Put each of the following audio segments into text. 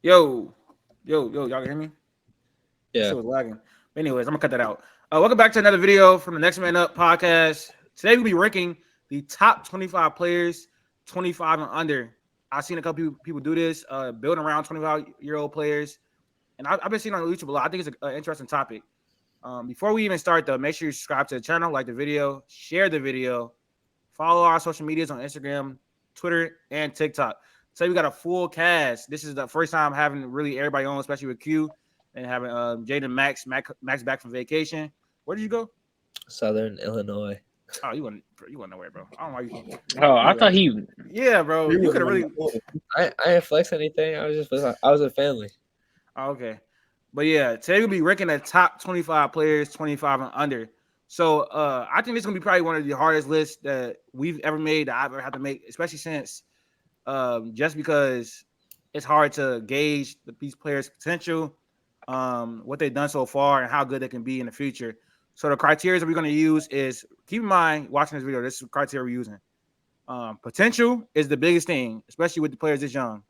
Yo, y'all can hear me? That Yeah. shit was lagging. But anyways, I'm gonna cut that out. Welcome back to another video from the Next Man Up podcast. Today we'll be ranking the top 25 players, 25 and under. I've seen a couple people do this, building around 25-year-old players, and I've been seeing on YouTube a lot. I think it's an interesting topic. Before we even start, though, make sure you subscribe to the channel, like the video, share the video, follow our social medias on Instagram, Twitter, and TikTok. So we got a full cast. This is the first time having really everybody on, especially with Q and having Jaden Max back from vacation. Where did you go? Southern Illinois. Oh, you went nowhere, bro. I don't know why you. Oh, I Anyway, thought he. yeah, bro. He You was could have on really. the phone. I didn't flex anything. I was with family. Oh, okay, but yeah, today we'll be ranking the top 25 players, 25 and under. So I think this is gonna be probably one of the hardest lists that we've ever made, that I've ever had to make, especially since just because it's hard to gauge these players' potential, what they've done so far, and how good they can be in the future. So the criteria that we're going to use is, keep in mind watching this video, this is the criteria we're using. Potential is the biggest thing, especially with the players this young.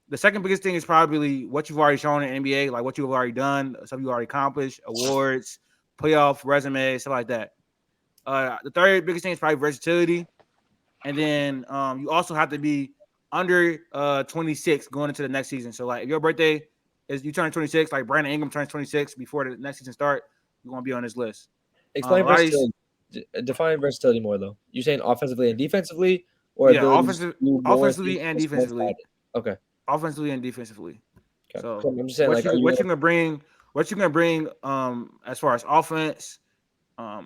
The second biggest thing is probably what you've already shown in NBA, like what you've already done, stuff you already accomplished, awards, playoff resume, stuff like that. The third biggest thing is probably versatility. And then you also have to be under 26 going into the next season. So like if your birthday is you turn 26, like Brandon Ingram turns 26 before the next season start, you're gonna be on this list. A Explain lot of these, versatility. Define versatility more though. You saying offensively and defensively, or yeah, ability to do more offensively and things more defensively, sided? Okay. offensively and defensively. Okay. So So I'm just saying, what like, are you you what gonna you gonna bring? What you gonna bring? As far as offense,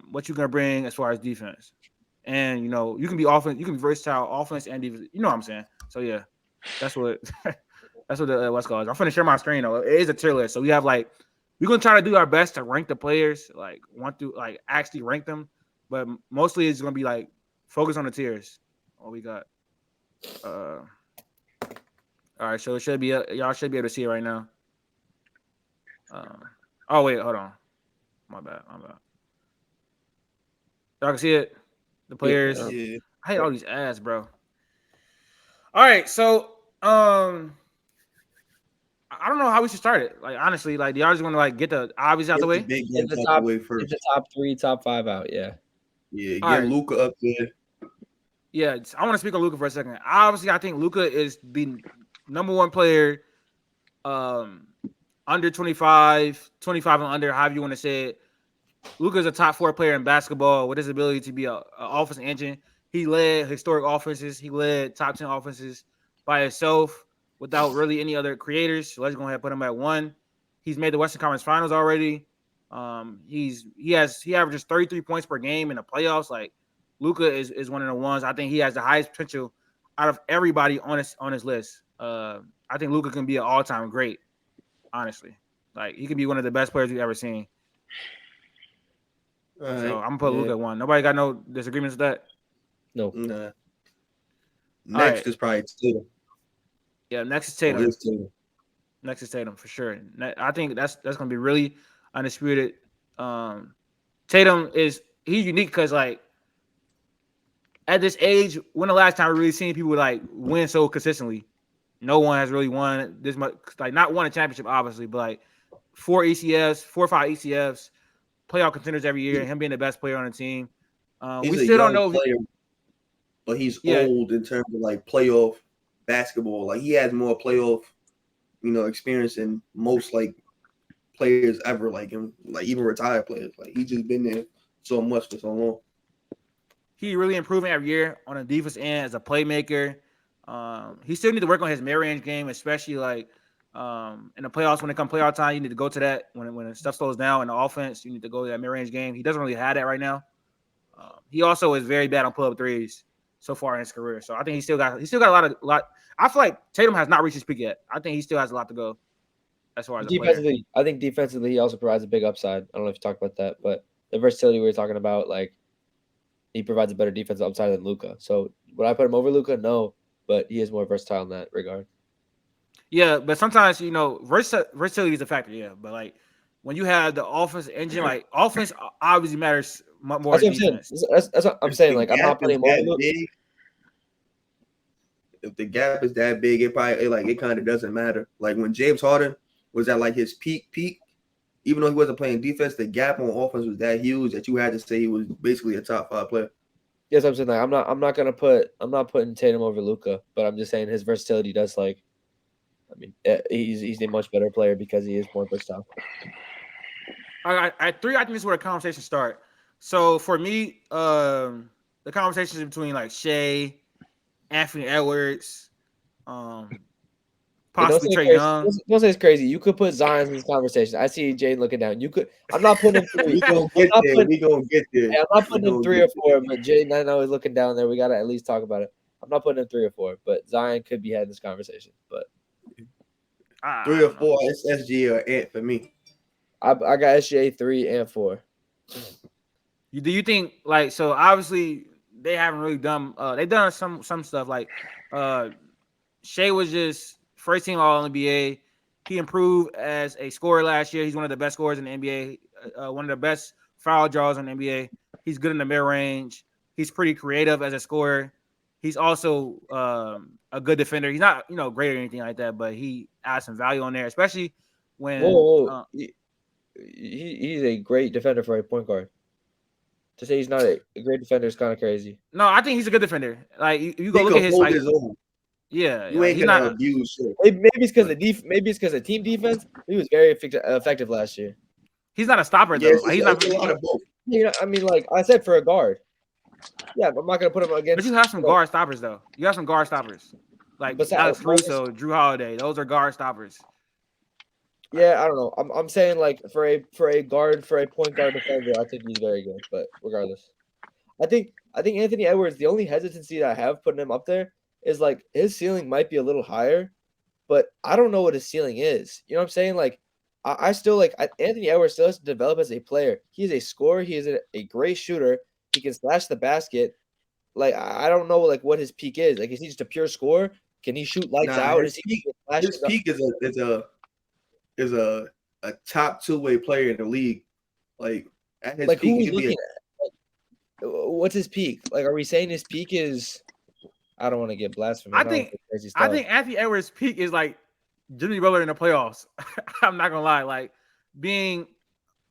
what you gonna bring as far as defense, and you can be offense, you can be versatile, offense and defense. You know what I'm saying? So yeah, that's what that's what the what's called. I'm finna share my screen though. It is a tier list, so we have like we're gonna try to do our best to rank the players, like want to like actually rank them, but mostly it's gonna be like focus on the tiers. What we got? Uh, all right, so it should be y'all should be able to see it right now. Uh, oh wait, hold on. My bad. Y'all can see it. The players. Yeah. I hate all these ads, bro. All right, so I don't know how we should start it. Like honestly, like do y'all just want to like get the obvious out the Get the way? big get guns the out top the way get first. the top 3, top 5 out? Yeah. Yeah, All get right. Luca up there. Yeah, I want to speak on Luca for a second. Obviously, I think Luca is the number one player, um, under 25, 25 and under, however you want to say it. Luka is a top 4 player in basketball with his ability to be a offensive engine. He led historic offenses. He led top 10 offenses by himself without really any other creators. So let's go ahead and put him at 1. He's made the Western Conference Finals already. He averages 33 points per game in the playoffs. Like Luka is one of the ones. I think he has the highest potential out of everybody on his list. I think Luka can be an all-time great, honestly. Like he can be one of the best players we've ever seen. All So right. I'm gonna put Luka at 1. Nobody got no disagreements with that. No. Nah. right. Next is probably Tatum. Yeah, next is Oh, Tatum. it's Tatum. Next is Tatum for sure. I think that's gonna be really undisputed. Tatum he's unique because like at this age, when the last time we really seen people like win so consistently? No one has really won this much. Like not won a championship, obviously, but like 4 or 5 ECFs, playoff contenders every year, and him being the best player on the team. He's We a still don't young know. player, but he's Yeah. old in terms of like playoff basketball. Like he has more playoff, experience than most like players ever. Like him, like even retired players. Like he's just been there so much for so long. He really improving every year on the defense end as a playmaker. He still need to work on his mid-range game, especially like in the playoffs. When it comes playoff time, you need to go to that. When stuff slows down in the offense, you need to go to that mid-range game. He doesn't really have that right now. He also is very bad on pull-up threes so far in his career. So I think he still got a lot. I feel like Tatum has not reached his peak yet. I think he still has a lot to go as far as a player. Defensively, I think defensively he also provides a big upside. I don't know if you talked about that, but the versatility we were talking about, like he provides a better defensive upside than Luka. So would I put him over Luka? No, but he is more versatile in that regard. Yeah, but sometimes versatility is a factor. Yeah, but like when you have the offense engine, like offense obviously matters more That's what than I'm saying. defense. That's what I'm If saying. the Like I'm gap not putting is him over that Luka. big, if the gap is that big, it kind of doesn't matter. Like when James Harden was at like his peak, even though he wasn't playing defense, the gap on offense was that huge that you had to say he was basically a top 5 player. Yes, I'm saying that. I'm not putting Tatum over Luka, but I'm just saying his versatility does like. I mean, he's a much better player because he is more versatile. At 3, I think this is where the conversation start. So for me, the conversations between like Shea, Anthony Edwards, possibly Trae Young. Don't say it's crazy. You could put Zion in this conversation. I see Jaden looking down. You could. I'm not putting him 3. We gonna get there. Yeah, I'm not putting him 3 or 4, but Jaden, I know he's looking down there. We gotta at least talk about it. I'm not putting him 3 or 4, but Zion could be having this conversation. But 3 or 4, it's SG or Ant for me. I got SGA 3 and 4. Do you think like so? Obviously, they haven't really done. They've done some stuff like Shea was just first team All NBA. He improved as a scorer last year. He's one of the best scorers in the NBA. One of the best foul draws in the NBA. He's good in the mid range. He's pretty creative as a scorer. He's also a good defender. He's not great or anything like that, but he adds some value on there, especially when. He's a great defender for a point guard. To say he's not a great defender is kind of crazy. No, I think he's a good defender. Like you go look at his like, yeah, you ain't gonna abuse shit. Maybe it's because of team defense. He was very effective last year. He's not a stopper though. He's not a lot of both. I mean, like I said, for a guard. Yeah, but I'm not gonna put him against. But you have some guard stoppers though. You have some guard stoppers, like Alex Caruso, Drew Holiday. Those are guard stoppers. Yeah, I don't know. I'm saying like for a point guard defender, I think he's very good. But regardless, I think Anthony Edwards. The only hesitancy that I have putting him up there is like his ceiling might be a little higher, but I don't know what his ceiling is. You know what I'm saying? Like I still like Anthony Edwards still has to develop as a player. He's a scorer. He is a great shooter. He can slash the basket. Like I don't know like what his peak is. Like is he just a pure scorer? Can he shoot lights out? His peak is a top 2-way player in the league. Like at his like peak, who he's looking at? What's his peak? Like, are we saying his peak is? I don't want to get blasphemous. I think Anthony Edwards' peak is like Jimmy Butler in the playoffs. I'm not gonna lie, like being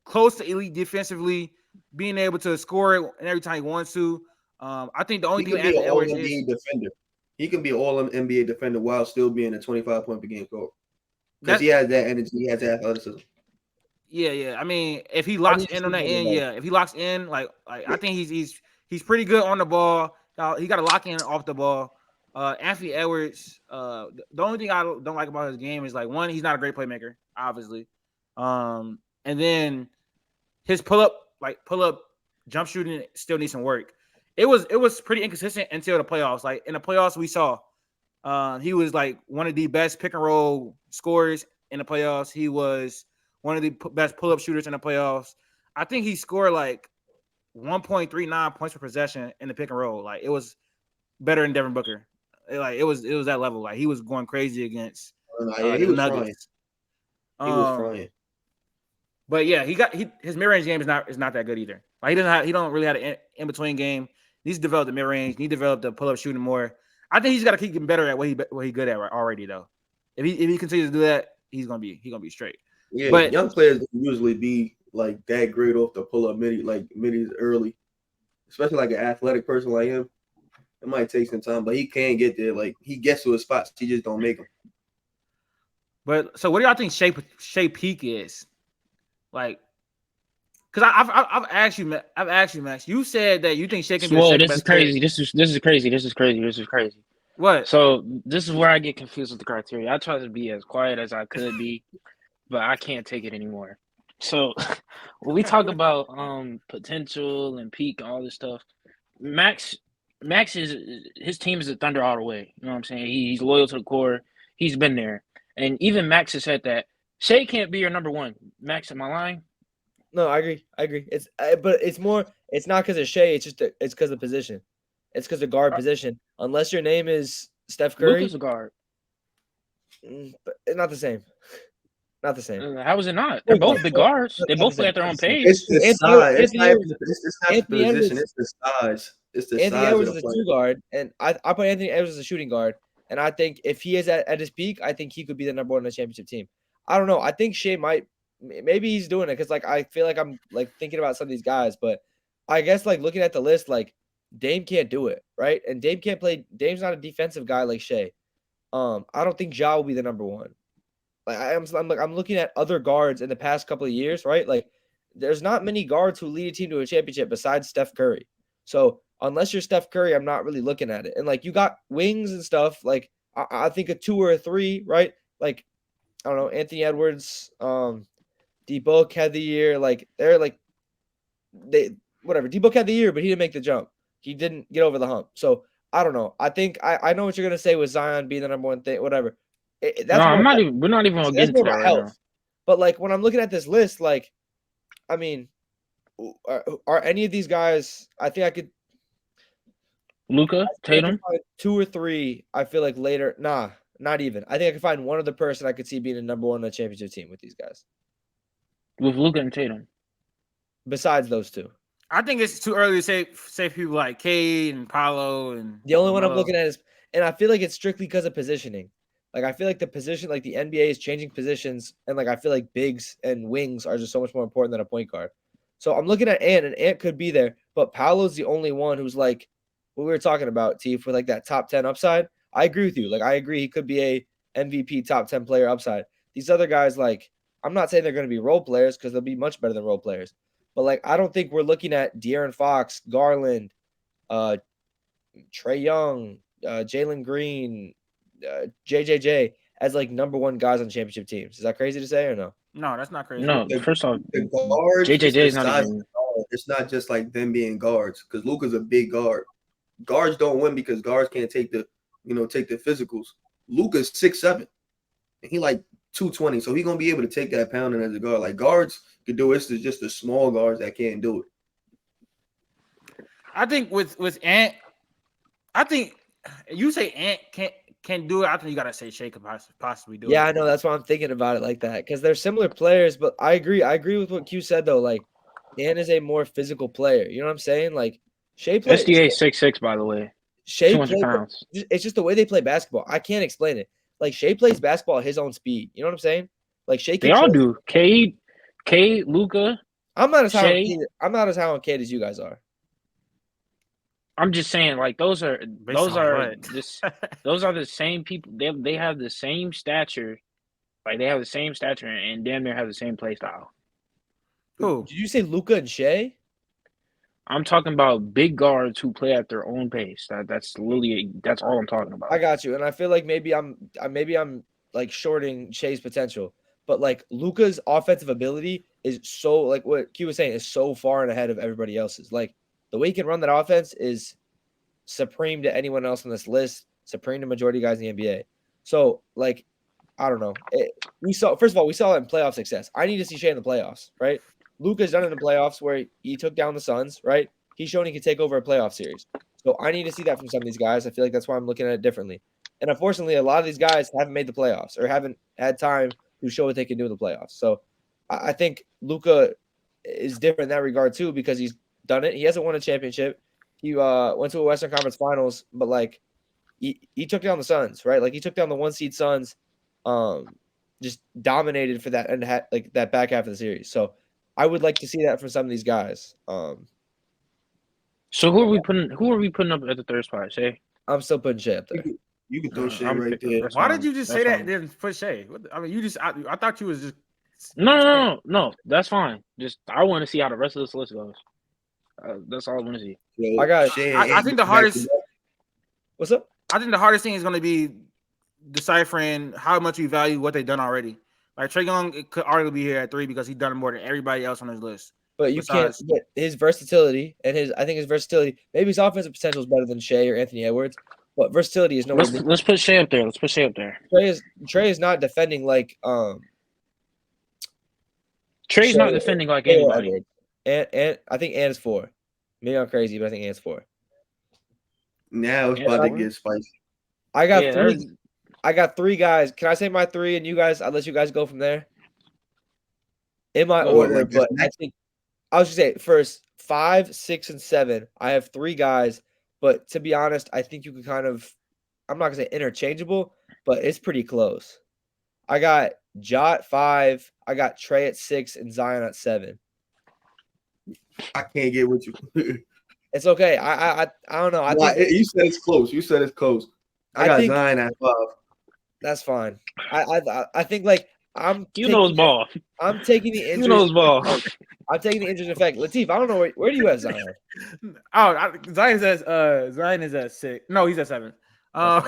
close to elite defensively, being able to score it every time he wants to. I think the only thing Anthony Edwards is defender. He can be an all NBA defender while still being a 25-point per game scorer. Because he has that energy, he has that athleticism. Yeah. I mean, if he locks in on that end, yeah. If he locks in, like I think he's pretty good on the ball. He got to lock in off the ball. Anthony Edwards, the only thing I don't like about his game is like one, he's not a great playmaker, obviously. And then his pull up jump shooting still needs some work. It was pretty inconsistent until the playoffs. Like in the playoffs, we saw. He was like one of the best pick and roll scorers in the playoffs. He was one of the best pull-up shooters in the playoffs. I think he scored like 1.39 points per possession in the pick and roll. Like it was better than Devin Booker. Like it was that level. Like he was going crazy against he was Nuggets. He was frying. But yeah, his mid-range game is not that good either. Like he don't really have an in-between game. He needs to develop the mid-range. He needs to develop the pull-up shooting more. I think he's got to keep getting better at what he's good at already though. If he continues to do that, he's gonna be straight. Yeah, but young players usually be like that great off the pull up middies early, especially like an athletic person like him. It might take some time, but he can get there. Like he gets to his spots, he just don't make them. But so, what do y'all think Shea peak is? Like, because I've asked you, Max. You said that you think Shea can be. Whoa, this is crazy. This is crazy. What? So this is where I get confused with the criteria. I try to be as quiet as I could be, but I can't take it anymore. So when we talk about potential and peak and all this stuff, Max is his team is the Thunder all the way. You know what I'm saying? He's loyal to the core. He's been there, and even Max has said that Shea can't be your number one. Max, am I lying? No, I agree. It's but it's more. It's not because of Shea. It's just it's because of the position. It's because of guard position. Unless your name is Steph Curry, Luka's a guard. But it's not the same. Not the same. How is it not? They're both the guards. They both play at their own pace. It's the size. It's not the position. It's the size. It's the Anthony size. Edwards is a 2 guard, and I put Anthony Edwards as a shooting guard. And I think if he is at his peak, I think he could be the number one in the championship team. I don't know. I think Shea maybe he's doing it because like I feel like I'm like thinking about some of these guys, but I guess like looking at the list, like Dame can't do it, right? And Dame can't play. Dame's not a defensive guy like Shea. I don't think Ja will be the number one. Like I'm looking at other guards in the past couple of years, right? Like there's not many guards who lead a team to a championship besides Steph Curry. So unless you're Steph Curry, I'm not really looking at it. And like you got wings and stuff. Like I think a 2 or a 3, right? Like I don't know, Anthony Edwards, D-Book had the year. Like they're like whatever. D-Book had the year, but he didn't make the jump. He didn't get over the hump. So I don't know. I think I know what you're gonna say with Zion being the number one thing, whatever. That's No, I'm more not about- even. We're not even gonna get that's into more that about right now. health. But like when I'm looking at this list, like, I mean, are any of these guys? I think I could Luka, Tatum. find 2 or 3. I feel like later. Nah, not even. I think I could find one other person I could see being a number one on a championship team with these guys. With Luka and Tatum. Besides those two, I think it's too early to say people like Cade and Paolo and the only one I'm LaMelo. looking at is, and I feel like it's strictly because of positioning. Like I feel like the position, like the NBA is changing positions, and like I feel like bigs and wings are just so much more important than a point guard. So I'm looking at Ant, and Ant could be there, but Paolo's the only one who's like what we were talking about, T, for like that top 10 upside. I agree with you. Like I agree he could be a MVP top 10 player upside. These other guys, like I'm not saying they're going to be role players because they'll be much better than role players. But like I don't think we're looking at De'Aaron Fox, Garland, Trae Young, Jalen Green, JJJ as like number one guys on championship teams. Is that crazy to say or no? No, that's not crazy. No, first off, The guards, JJJ is the not size even. of the guard. It's not just like them being guards because Luka's a big guard. Guards don't win because guards can't take the physicals. Luka's 6'7", and he like 220, so he's gonna be able to take that pounding as a guard. Like guards can do it. It's just the small guards that can't do it. I think with Ant, I think you say Ant can't do it. I think you gotta say Shea could possibly do it. Yeah, I know. That's why I'm thinking about it like that because they're similar players. But I agree. I agree with what Q said though. Like Ant is a more physical player. You know what I'm saying? Like Shea plays. SDA 6'6", by the way. Shea 200 plays, pounds. it's just the way they play basketball. I can't explain it. Like Shea plays basketball at his own speed. You know what I'm saying? Like Shea. They all do. Cade, Luka. I'm not as high. Shea. I'm not as high on Cade as you guys are. I'm just saying, like those are Based on what? those are the same people. They have the same stature, like they have the same stature and damn near have the same play style. Who? Did you say Luka and Shea? I'm talking about big guards who play at their own pace. That's all I'm talking about. I got you, and I feel like maybe I'm like shorting Shea's potential, but like Luka's offensive ability is so like what Q was saying is so far and ahead of everybody else's. Like the way he can run that offense is supreme to anyone else on this list, supreme to majority of guys in the NBA. So like I don't know. We saw it in playoff success. I need to see Shea in the playoffs, right? Luka's done it in the playoffs where he took down the Suns, right? He's shown he can take over a playoff series. So I need to see that from some of these guys. I feel like that's why I'm looking at it differently. And unfortunately, a lot of these guys haven't made the playoffs or haven't had time to show what they can do in the playoffs. So I think Luka is different in that regard too because he's done it. He hasn't won a championship. He went to a Western Conference Finals, but like he took down the Suns, right? Like he took down the 1 seed Suns, just dominated for that and like that back half of the series. So I would like to see that from some of these guys. So who are we putting up at the third spot? Shea? I'm still putting Shea up there. You can throw Shea I'm right picking there. first. Why did you just say That's that? fine. Then put Shea. I mean, I thought you was just. No. That's fine. Just I want to see how the rest of this list goes. That's all I want to see. So, I got- Shea I think the hardest. What's up? I think the hardest thing is going to be deciphering how much you value what they've done already. Like Trae Young, it could arguably be here at 3 because he's done more than everybody else on his list. But you Besides- can't. But his versatility and I think his versatility. Maybe his offensive potential is better than Shea or Anthony Edwards, but versatility is nowhere. Let's put Shea up there. Trey is not defending like Trey's Shea not defending like or anybody. Edwards. And I think Ant is 4. Maybe I'm crazy, but I think Ant's 4. Now it's Yeah, about to that get spicy. I got Yeah, 3. there's- I got 3 guys. Can I say my 3 and you guys? I'll let you guys go from there. In my Go order, like this. but I think I was just say first 5, 6, and 7. I have 3 guys, but to be honest, I think you can kind of I'm not gonna say interchangeable, but it's pretty close. I got Ja at 5, I got Trey at 6, and Zion at 7. I can't get with you. It's okay. I don't know. I think you said it's close. You said it's close. I got think Zion at 5. that's fine. I think like You know his ball. I'm taking the injuries. You know his ball. I'm taking the injuries effect. Latif, I don't know where do you have Zion? Zion is at 6. No, he's at 7. Bro,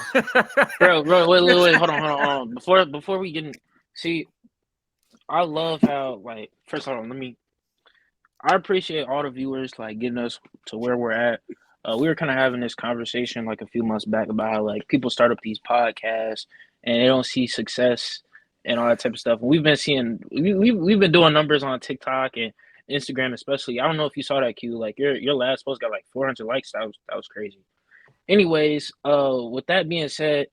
wait, hold on. Before we get in, see, I love how like first hold on, I appreciate all the viewers like getting us to where we're at. We were kind of having this conversation like a few months back about how like people start up these podcasts and they don't see success and all that type of stuff. We've been seeing we've been doing numbers on TikTok and Instagram especially. I don't know if you saw that, Q. Like your last post got like 400 likes. That was crazy. Anyways, with that being said,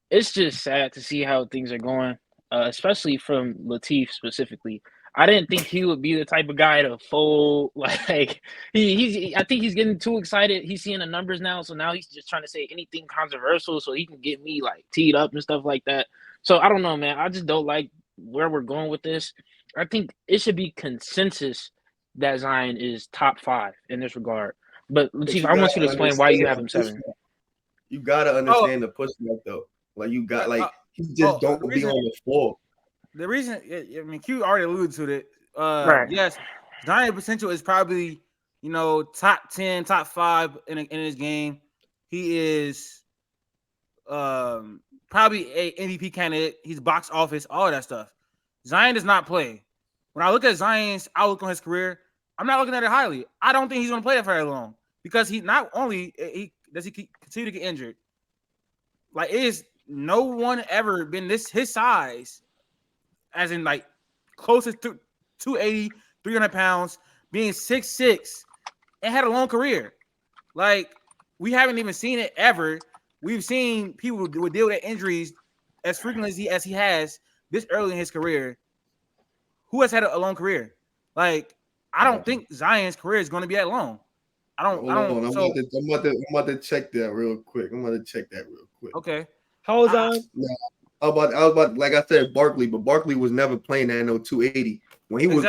it's just sad to see how things are going, especially from Latif specifically. I didn't think he would be the type of guy to fold. Like I think he's getting too excited. He's seeing the numbers now, so now he's just trying to say anything controversial so he can get me like teed up and stuff like that. So I don't know, man. I just don't like where we're going with this. I think it should be consensus that Zion is top 5 in this regard. But Latif, I want you to explain why you have him 7. You gotta understand the pushback though. Like you got like he just don't be on the floor. The reason, I mean, Q already alluded to it. Right. Yes, Zion potential is probably, top 10, top 5 in his game. He is probably a MVP candidate. He's box office, all that stuff. Zion does not play. When I look at Zion's outlook on his career, I'm not looking at it highly. I don't think he's going to play that for very long because he not only does he continue to get injured. Like, it is no one ever been his size, as in like closest to 280, 300 pounds, being 6'6", and had a long career. Like, we haven't even seen it ever. We've seen people would deal with injuries as frequently as he has this early in his career. Who has had a long career? Like, I don't think Zion's career is going to be that long. I'm about to check that real quick. Okay. How old is Zion? I was about like I said, Barkley, but Barkley was never playing at no 280. When he was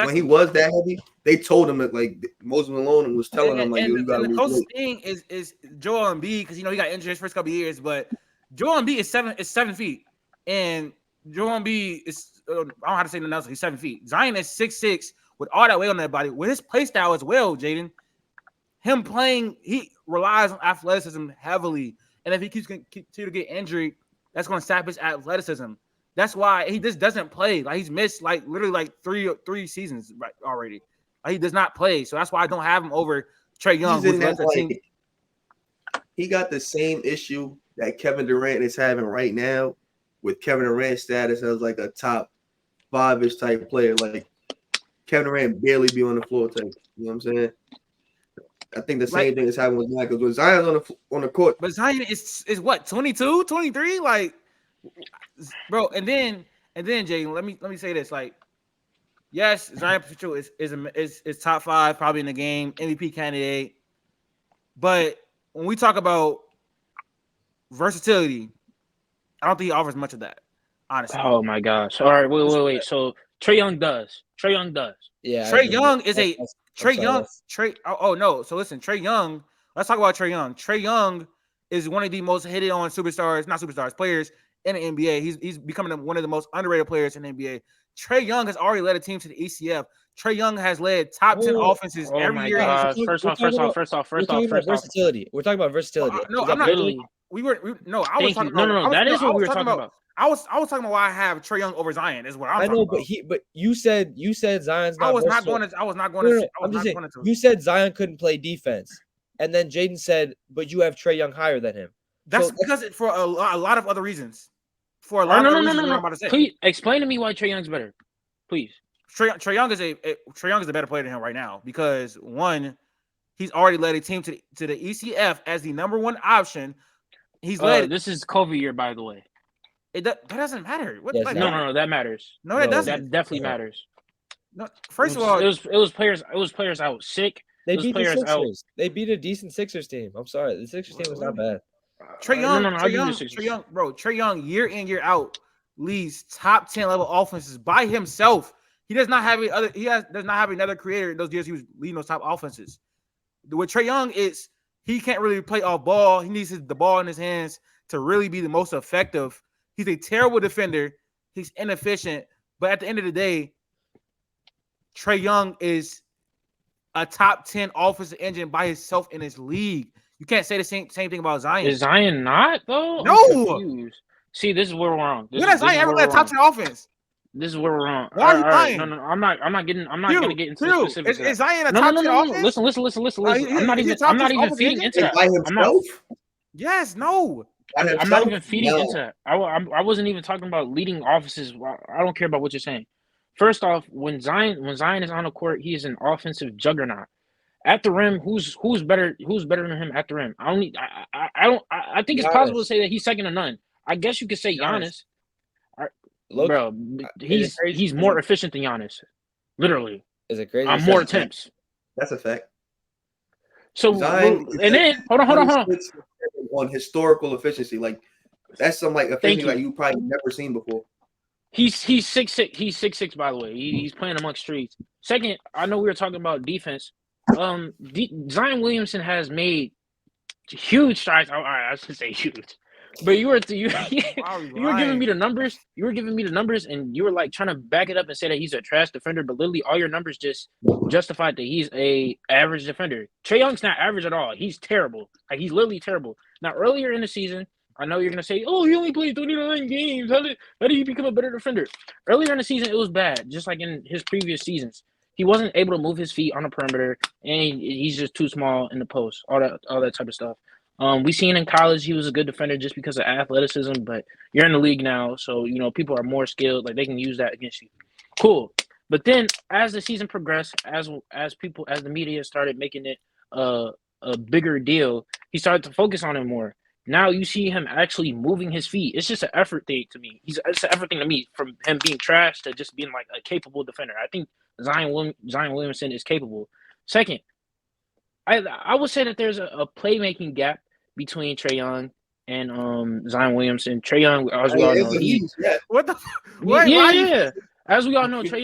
that heavy, they told him that like Moses Malone was telling him like you gotta the lose closest weight. thing is Joel Embiid, because he got injured his first couple of years, but Joel Embiid is 7 feet, and Joel Embiid is I don't know how to say nothing else. He's 7 feet. Zion is 6'6" with all that weight on that body. With his play style as well, Jaden, him playing, he relies on athleticism heavily, and if he continue to get injured, that's going to sap his athleticism. That's why he just doesn't play. Like, he's missed like literally like three seasons right already. Like, he does not play, so that's why I don't have him over Trae Young. He got the same issue that Kevin Durant is having right now, with Kevin Durant's status as like a top 5-ish type player. Like, Kevin Durant barely be on the floor type. You know what I'm saying? I think the same thing is happening with Zion, because when Zion's on the court. But Zion is what, 22, 23? Like, bro, and then Jaden, let me say this. Like, yes, Zion potential is top 5 probably in the game, MVP candidate. But when we talk about versatility, I don't think he offers much of that, honestly. Oh my gosh. All right, wait. So Trae Young does. Yeah. Trae Young is a Trae Young. No. So listen, Trae Young. Let's talk about Trae Young. Trae Young is one of the most hated on players in the NBA. He's becoming one of the most underrated players in the NBA. Trae Young has already led a team to the ECF. Trae Young has led top 10 offenses every year. First off. Versatility. We're talking about versatility. No, I'm not. I was talking about. That is what we were talking about. I was talking about why I have Trae Young over Zion. Is what I'm talking about. But you said Zion's not. I was not going to. You said Zion couldn't play defense, and then Jaden said, "But you have Trae Young higher than him." That's because for a lot of other reasons. For a lot of reasons, I'm about to say. Please explain to me why Trae Young's better, please. Trae Young is a better player than him right now, because one, he's already led a team to the ECF as the number 1 option. He's led. This is COVID year, by the way. That doesn't matter. No, that matters. No, it doesn't. That definitely matters. No, first of all, it was players out sick. They beat the Sixers. They beat a decent Sixers team. I'm sorry, the Sixers team was not bad. Trey Young, I do disagree. Trey Young, year in, year out, leads top 10 level offenses by himself. He does not have does not have another creator those years he was leading those top offenses. With Trey Young, he can't really play off ball. He needs the ball in his hands to really be the most effective. He's a terrible defender. He's inefficient. But at the end of the day, Trey Young is a top 10 offensive engine by himself in his league. You can't say the same thing about Zion. Is Zion not though? No. I'm confused. See, this is where we're wrong. When has Zion ever led top 10 offense? This is where we're wrong. Why are you lying? No, I'm not gonna get into the specifics. Is Zion a No, top 10 offense? Listen. I'm not even feeding into that. By himself? Yes, no. I'm not even feeding into that. I wasn't even talking about leading offenses. I don't care about what you're saying. First off, when Zion is on the court, he is an offensive juggernaut. At the rim, who's better than him at the rim? I think it's possible to say that he's second to none. I guess you could say Giannis. Look, bro, he's more efficient than Giannis. Literally. Is it crazy? On more attempts. That's a fact. So Zion, and then hold on. On historical efficiency, like that's some like efficiency like you probably never seen before. He's 6'6". He's 6'6", by the way. He's playing amongst streets. Second, I know we were talking about defense. Zion Williamson has made huge strides. All right, I should say huge. But you were giving me the numbers. You were giving me the numbers, and you were like trying to back it up and say that he's a trash defender. But literally, all your numbers just justified that he's a average defender. Trae Young's not average at all. He's terrible. Like he's literally terrible. Now, earlier in the season, I know you're gonna say, "Oh, he only played 29 games. How did he become a better defender?" Earlier in the season, it was bad, just like in his previous seasons. He wasn't able to move his feet on the perimeter, and he's just too small in the post. All that type of stuff. We seen in college he was a good defender just because of athleticism, but you're in the league now, so people are more skilled. Like they can use that against you. Cool. But then as the season progressed, as the media started making it a bigger deal, he started to focus on it more. Now you see him actually moving his feet. It's just an effort thing to me. It's an effort thing to me, from him being trash to just being like a capable defender. I think Zion Williamson is capable. Second, I would say that there's a playmaking gap between Trae Young and Zion Williamson. Trae Young, as we all know, what the? Yeah. As we all know, Trae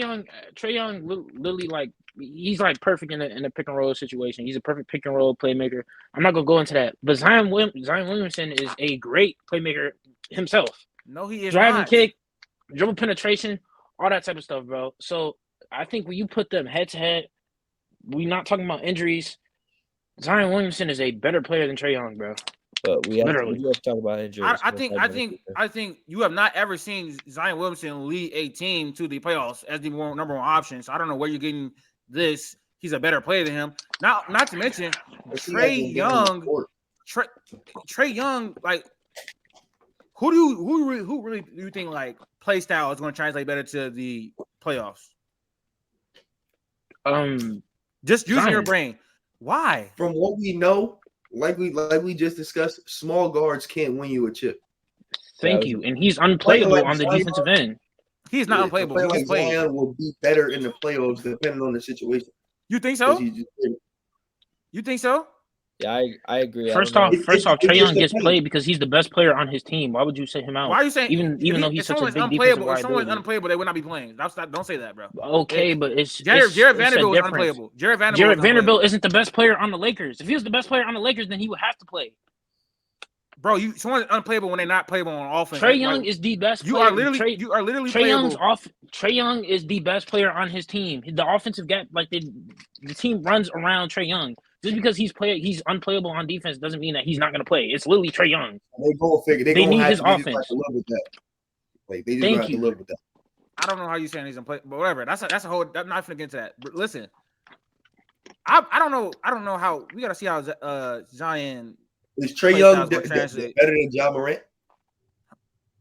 Young literally like he's like perfect in a pick and roll situation. He's a perfect pick and roll playmaker. I'm not gonna go into that, but Zion Williamson is a great playmaker himself. No, he is driving not. kick, dribble penetration, all that type of stuff, bro. So I think when you put them head to head, we're not talking about injuries. Zion Williamson is a better player than Trae Young, bro. But we have to talk about injuries. I think you have not ever seen Zion Williamson lead a team to the playoffs as the number one option. So I don't know where you're getting this. He's a better player than him. Not to mention Trae Young. Trae Young, like who really do you think like play style is going to translate better to the playoffs? Just using Zion. your brain. Why? From what we know, like we just discussed, small guards can't win you a chip. Thank you. And he's unplayable on the defensive end. He's not unplayable. He's playing. Zion will be better in the playoffs depending on the situation. You think so? You think so? Yeah, I agree. First off, Trae Young gets played because he's the best player on his team. Why would you say him out? Why are you saying even though he's such a big defensive unplayable? If liability? someone's unplayable, they would not be playing. Don't say that, bro. Okay, but it's Jared Vanderbilt is unplayable. Jared Vanderbilt isn't the best player on the Lakers. If he was the best player on the Lakers, then he would have to play. Bro, someone's unplayable when they're not playable on offense. Trae Young is the best player. You are literally Trae Young is the best player on his team. The offensive gap, like the team runs around Trae Young. Just because he's unplayable on defense doesn't mean that he's not going to play. It's literally Trae Young. They go figure. They need his offense. offense. To live with that. Like they just have to live with that. I don't know how you saying he's unplayable, but whatever. That's a whole. I'm not gonna get into that. But listen, I don't know how we got to see how Zion. Is Trae Young better than Ja Morant?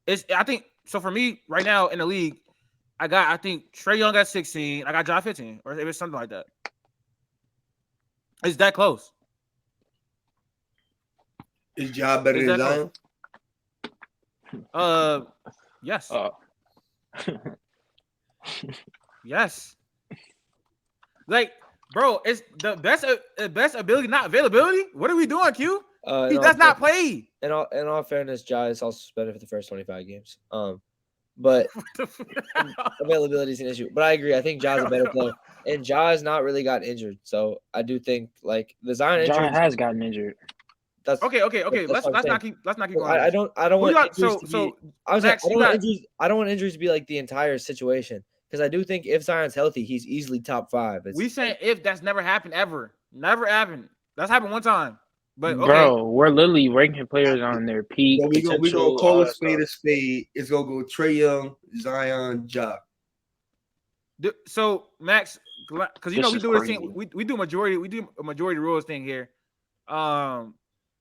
I think so. For me, right now in the league, I think Trae Young got 16. I got Ja 15, or if it's something like that. It's that close. Is Ja better than Zion? Yes. Yes. Like, bro, it's the best ability, not availability. What are we doing, Q? In He all does not fair- play. in all fairness, Ja is also suspended for the first 25 games. But availability is an issue. But I agree. I think Ja's a better player, and Ja has not really gotten injured. So I do think like the Zion John injury. has gotten injured. That's Okay. that's Let's what I'm saying. not keep going. I on this. don't Who want you got? injuries to be. So I was saying, Max, you got. I don't want injuries to be like the entire situation because I do think if Zion's healthy, he's easily top 5. We saying if that's never happened ever, never happened. That's happened one time. But okay, Bro, we're literally ranking players on their peak. So we gonna potential, call all a that spade stuff. a spade. It's gonna go Trae Young, Zion, Ja. so Max, because you know This we is do this crazy. thing. We do a majority rules thing here.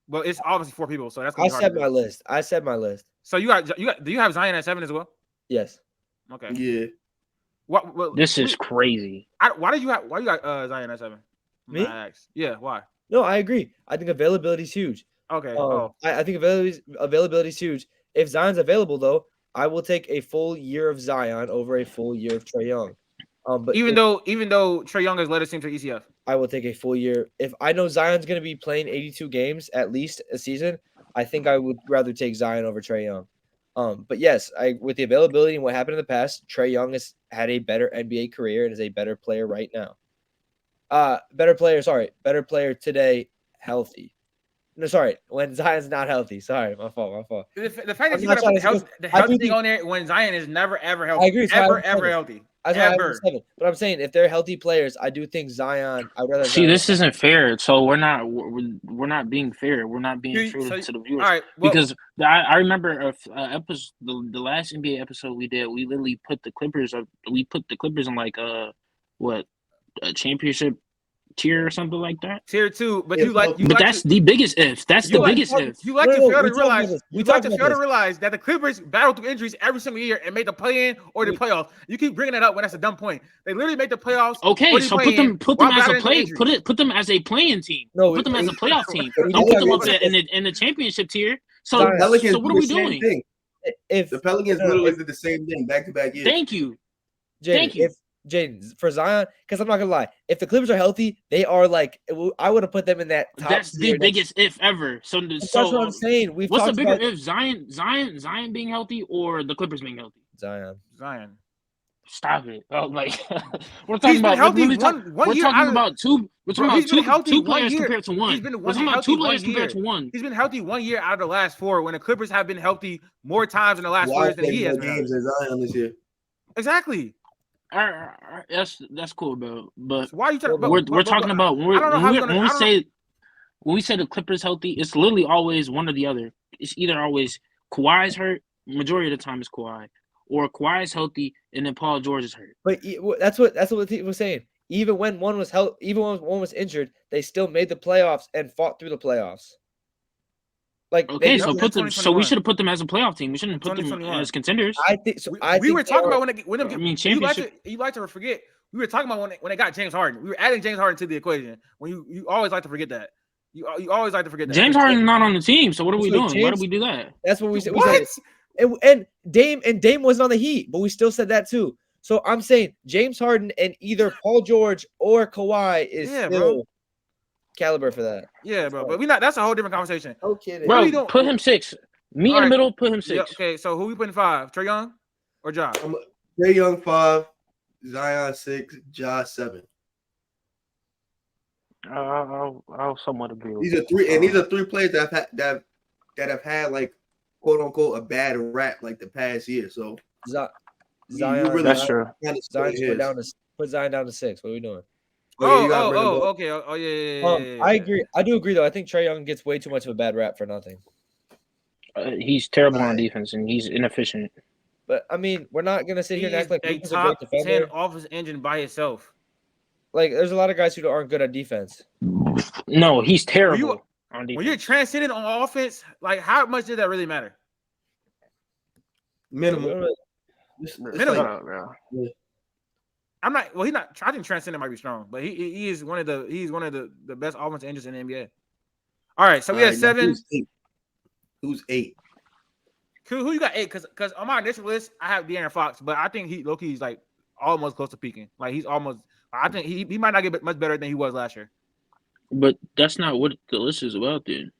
But it's obviously 4 people, so that's gonna I be hard to said do. my list. I said my list. So you got. Do you have Zion at 7 as well? Yes. Okay. Yeah. What This is crazy. why you got Zion at 7? Me? Max. Yeah. Why? No, I agree. I think availability is huge. Okay. I think availability is huge. If Zion's available, though, I will take a full year of Zion over a full year of Trae Young. But even though Trae Young has led his team to ECF. I will take a full year. If I know Zion's going to be playing 82 games at least a season, I think I would rather take Zion over Trae Young. But yes, with the availability and what happened in the past, Trae Young has had a better NBA career and is a better player right now. Better player today, healthy. No, sorry, when Zion's not healthy. Sorry, my fault. The fact I'm that you not got to trying put to discuss- the I healthy do thing think- on there when Zion is never ever healthy. I agree. So I Ever have 7. healthy. That's why I have Ever. 7. But I'm saying if they're healthy players, I do think Zion. I'd rather. See, Zion. this isn't fair. So we're not being fair. We're not being fair So- to the All viewers. right. Well, Because I remember episode the last NBA episode we did, we literally put the Clippers in like a championship tier or something like that. tier 2, but Yeah, you like But that's the biggest if. That's the like- biggest if. You like No, to no, fail we to talked about realize this. We you like talked to about fail to this. realize that the Clippers battle through injuries every single year and make the play-in or the We- playoffs. You keep bringing that up when that's a dumb point. They literally make the playoffs. Okay, or the so put play-in them while as a battling through play. injuries. Put them as a playing team. No, Put them as a playoff team. we Don't did put them that. up in the championship tier. So Zion. Pelicans so what do are the we same doing? thing. If The Pelicans literally did the same thing back to back years. Thank you. Jaden, you. if Jaden for Zion, because I'm not gonna lie, if the Clippers are healthy, they are like I would have put them in that top. That's tier the biggest if ever. So That's what I'm saying. We've what's the talked bigger about if? Zion being healthy or the Clippers being healthy? Zion. Zion. Stop it. Oh, like we're He's talking been about healthy we're literally one we're year talking out of- about two. We're Bro, talking he's been about healthy two one players year. compared to one. He's been We're talking about healthy two players one compared to year. one. He's been healthy 1 year out of the last 4 when the Clippers have been healthy more times in the last 4 Why years than he play has more been. games than Zion this year? Exactly. All right, that's cool, bro. But So why are you talking? we're talking about when we say the Clippers healthy, it's literally always one or the other. It's either always Kawhi's hurt, majority of the time it's Kawhi, or Kawhi's healthy and then Paul George is hurt. But that's what he was saying. Even when one was even when one was injured, they still made the playoffs and fought through the playoffs. Like Okay, they, so that's we 2021. should have put them as a playoff team. We shouldn't put them 2021. as contenders. I think so. We were talking about when I mean, you like championship. to forget. We were talking about when they got James Harden. We were adding James Harden to the equation. When you always like to forget that. You always like to forget that. James Harden's not on the team, so what are we So doing? Why James- did we do that? That's what we said. What? And Dame wasn't on the Heat, but we still said that too. So I'm saying James Harden and either Paul George or Kawhi is Yeah, still bro. caliber for that. Yeah, bro. But we not. That's a whole different conversation. No kidding. What are Bro, you doing? put him 6. Me in All the right. middle, put him 6. Yeah, okay, so who we putting 5? Trae Young or Ja? Trae Young 5, Zion 6, Ja 7. I'll somewhat agree with These are three players that have had like quote unquote a bad rap like the past year. So Zion, really That's not- true. kind of Zion put Zion down to 6. What are we doing? Okay. Oh, yeah. I agree. I do agree though. I think Trae Young gets way too much of a bad rap for nothing. He's terrible on Right. defense and he's inefficient. But I mean, we're not gonna sit He here and is act like a Luka's a great top 10 defender. offense engine by itself. Like, there's a lot of guys who aren't good at defense. No, he's terrible on When you're defense. transcending on offense, like how much did that really matter? Minimum. Minimum. Shut up, bro. I'm not. Well, he's not. I think transcending might be strong, but he is one of the best offense engines in the NBA. All right, so we had 7. Who's 8? Who you got 8? Because on my initial list, I have De'Aaron Fox, but I think he's like almost close to peaking. Like he's almost. I think he might not get much better than he was last year. But that's not what the list is about, dude.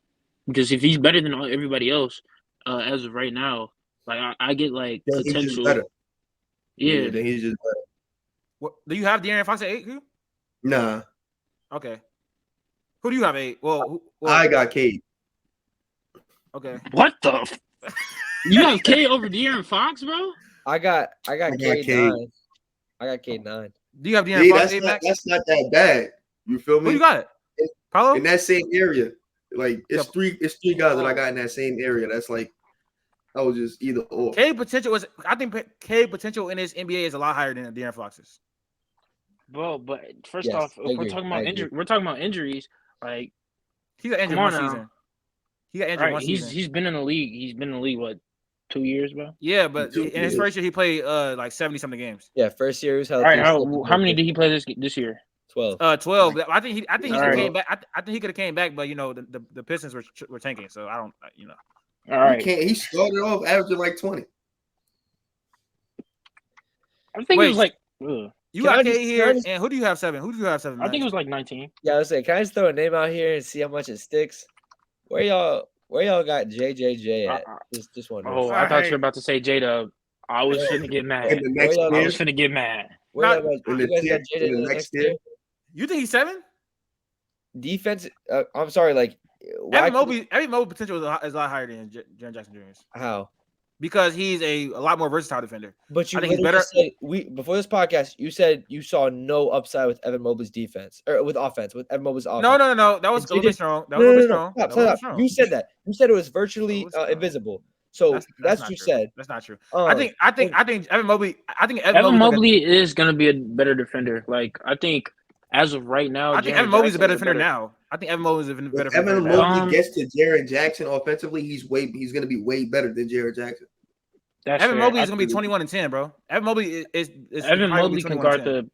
Because if he's better than everybody else, as of right now, like I get like Then he's just potential. better. Yeah. Then he's just better. What do you have? De'Aaron Fox at 8? Who? Nah, Okay. Who do you have at 8? Well, I got Cade. okay. What the? You have K over De'Aaron Fox, bro? I got got Cade Cade. 9. I got Cade 9. Do you have De'Aaron Fox That's at 8, Max? not that bad. You feel Who me? you got? Paulo? In that same area, like it's Yeah. three guys that I got in that same area. That's like I was just either or. K potential is. I think K potential in his NBA is a lot higher than De'Aaron Fox's. Bro, but first Yes, off, I if we're agree. talking I about agree. we're talking about injuries. Like, He got injured Come on one now. season. He got injured right, one season. he's been in the league. He's been in the league what, 2 years, bro? Yeah, but Two in his years. first year he played like 70 something games. Yeah, first year he was All healthy. right, how many did he play this year? 12. 12. I think he All could right. came back. I think he could have came back, but the Pistons were tanking, so I don't All right, He started off averaging like 20. I think it Wait. was like, ugh. You Can I got just- K can I here, just- and who do you have 7? Who do you have 7? I think it was like 19. Yeah, I was saying, can I just throw a name out here and see how much it sticks? Where y'all got JJJ at? Just wondering. Oh, I thought you Alright. were about to say J-Dub. I was finna get In mad. the next Where y'all I year, was finna get mad. Where not- y'all got, in you the guys tier- got JJ in the the next next tier. year? You think he's 7? Defense. I'm sorry. Like, why Evan Mobley potential is a lot higher than Jaren Jackson Jr.'s How? because he's a lot more versatile defender. But you I think he's literally better- just said before this podcast, you said you saw no upside with Evan Mobley's defense or with offense with Evan Mobley's offense. No. That was a And little JJ bit strong. That was a little bit strong. Stop, That was a little bit stop. strong. You said that. You said it was virtually That was strong. invisible. So that's not what you true. said. That's not true. I think Evan Mobley. Evan Mobley is gonna be a better defender. Like, I think as of right now, I think Jaren Evan Mobley's a better Jackson's defender now. I think Evan Mobley's a better If defender Evan now. Mobley gets to Jaren Jackson offensively, he's going to be way better than Jaren Jackson. That's Evan fair. Mobley I is gonna be think 21 and 10, bro. Evan Mobley is Evan probably Mobley can 21 guard and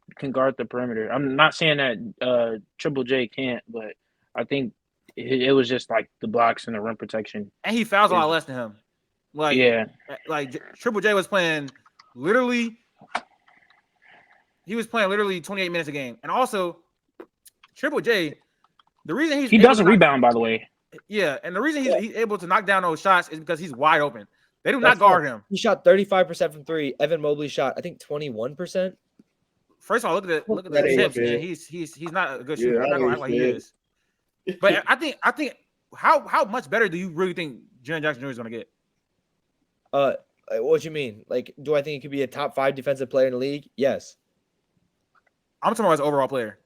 10. the perimeter. I'm not saying that Triple J can't, but I think it was just like the blocks and the rim protection. And he fouls a lot less than him. Like Yeah, Triple J was playing literally. He was playing literally 28 minutes a game, and also Triple J. The reason he able doesn't to knock- rebound, by the way. Yeah, and the reason he's able to knock down those shots is because he's wide open. They do That's not guard him. He shot 35% from 3. Evan Mobley shot, I think, 21%. First of all, look at the That ain't tips, fair. man. He's not a good Yeah, shooter. I'm that not gonna ain't act like he fair. is. But I think how much better do you really think Jaren Jackson Jr. is gonna get? What you mean? Like, do I think he could be a top 5 defensive player in the league? Yes. I'm talking about as an overall player.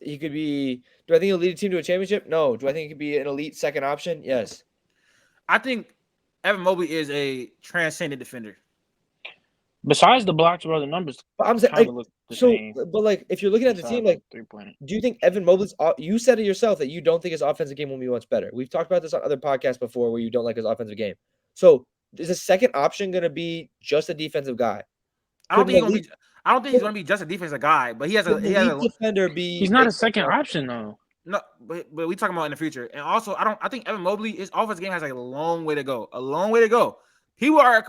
He could be. Do I think he'll lead a team to a championship? No. Do I think he could be an elite second option? Yes. I think Evan Mobley is a transcendent defender. Besides the blocks, bro, the numbers But I'm saying, kind like, of look the so, same. but like, if you're looking at the team, like, 3-point. do you think Evan Mobley's? You said it yourself that you don't think his offensive game will be much better. We've talked about this on other podcasts before, where you don't like his offensive game. So, is a second option going to be just a defensive guy? I don't Could think an I don't think he's gonna be just a defensive guy, but he has a Could he an has elite a defender be? He's not like, a second option though. no, but we talking about in the future. And also, I think Evan Mobley, his offensive game has like a long way to go. A long way to go. People are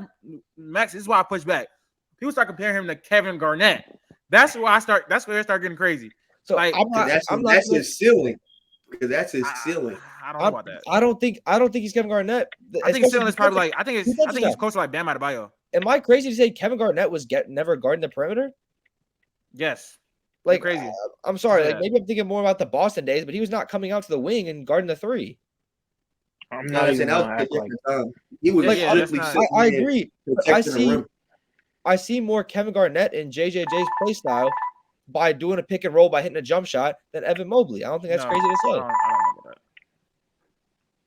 Max. This is why I push back. People start comparing him to Kevin Garnett. That's where I start getting crazy. So like, I'm not. That's I'm not. his ceiling. Because that's his ceiling. I don't know about that. I don't think he's Kevin Garnett. I think his ceiling especially is probably defensive. like I think defensive he's guy. close to like Bam Adebayo. Am I crazy to say Kevin Garnett was never guarding the perimeter? Yes. Like, crazy. I'm sorry. Yeah. Like, maybe I'm thinking more about the Boston days, but he was not coming out to the wing and guarding the 3. I'm No, not I'm even saying that was gonna a act like. different time. He was Yeah, yeah, strictly that's sitting I there agree. But protecting the rim. I see more Kevin Garnett in JJJ's play style by doing a pick and roll by hitting a jump shot than Evan Mobley. I don't think that's No, crazy to I say. don't know about that.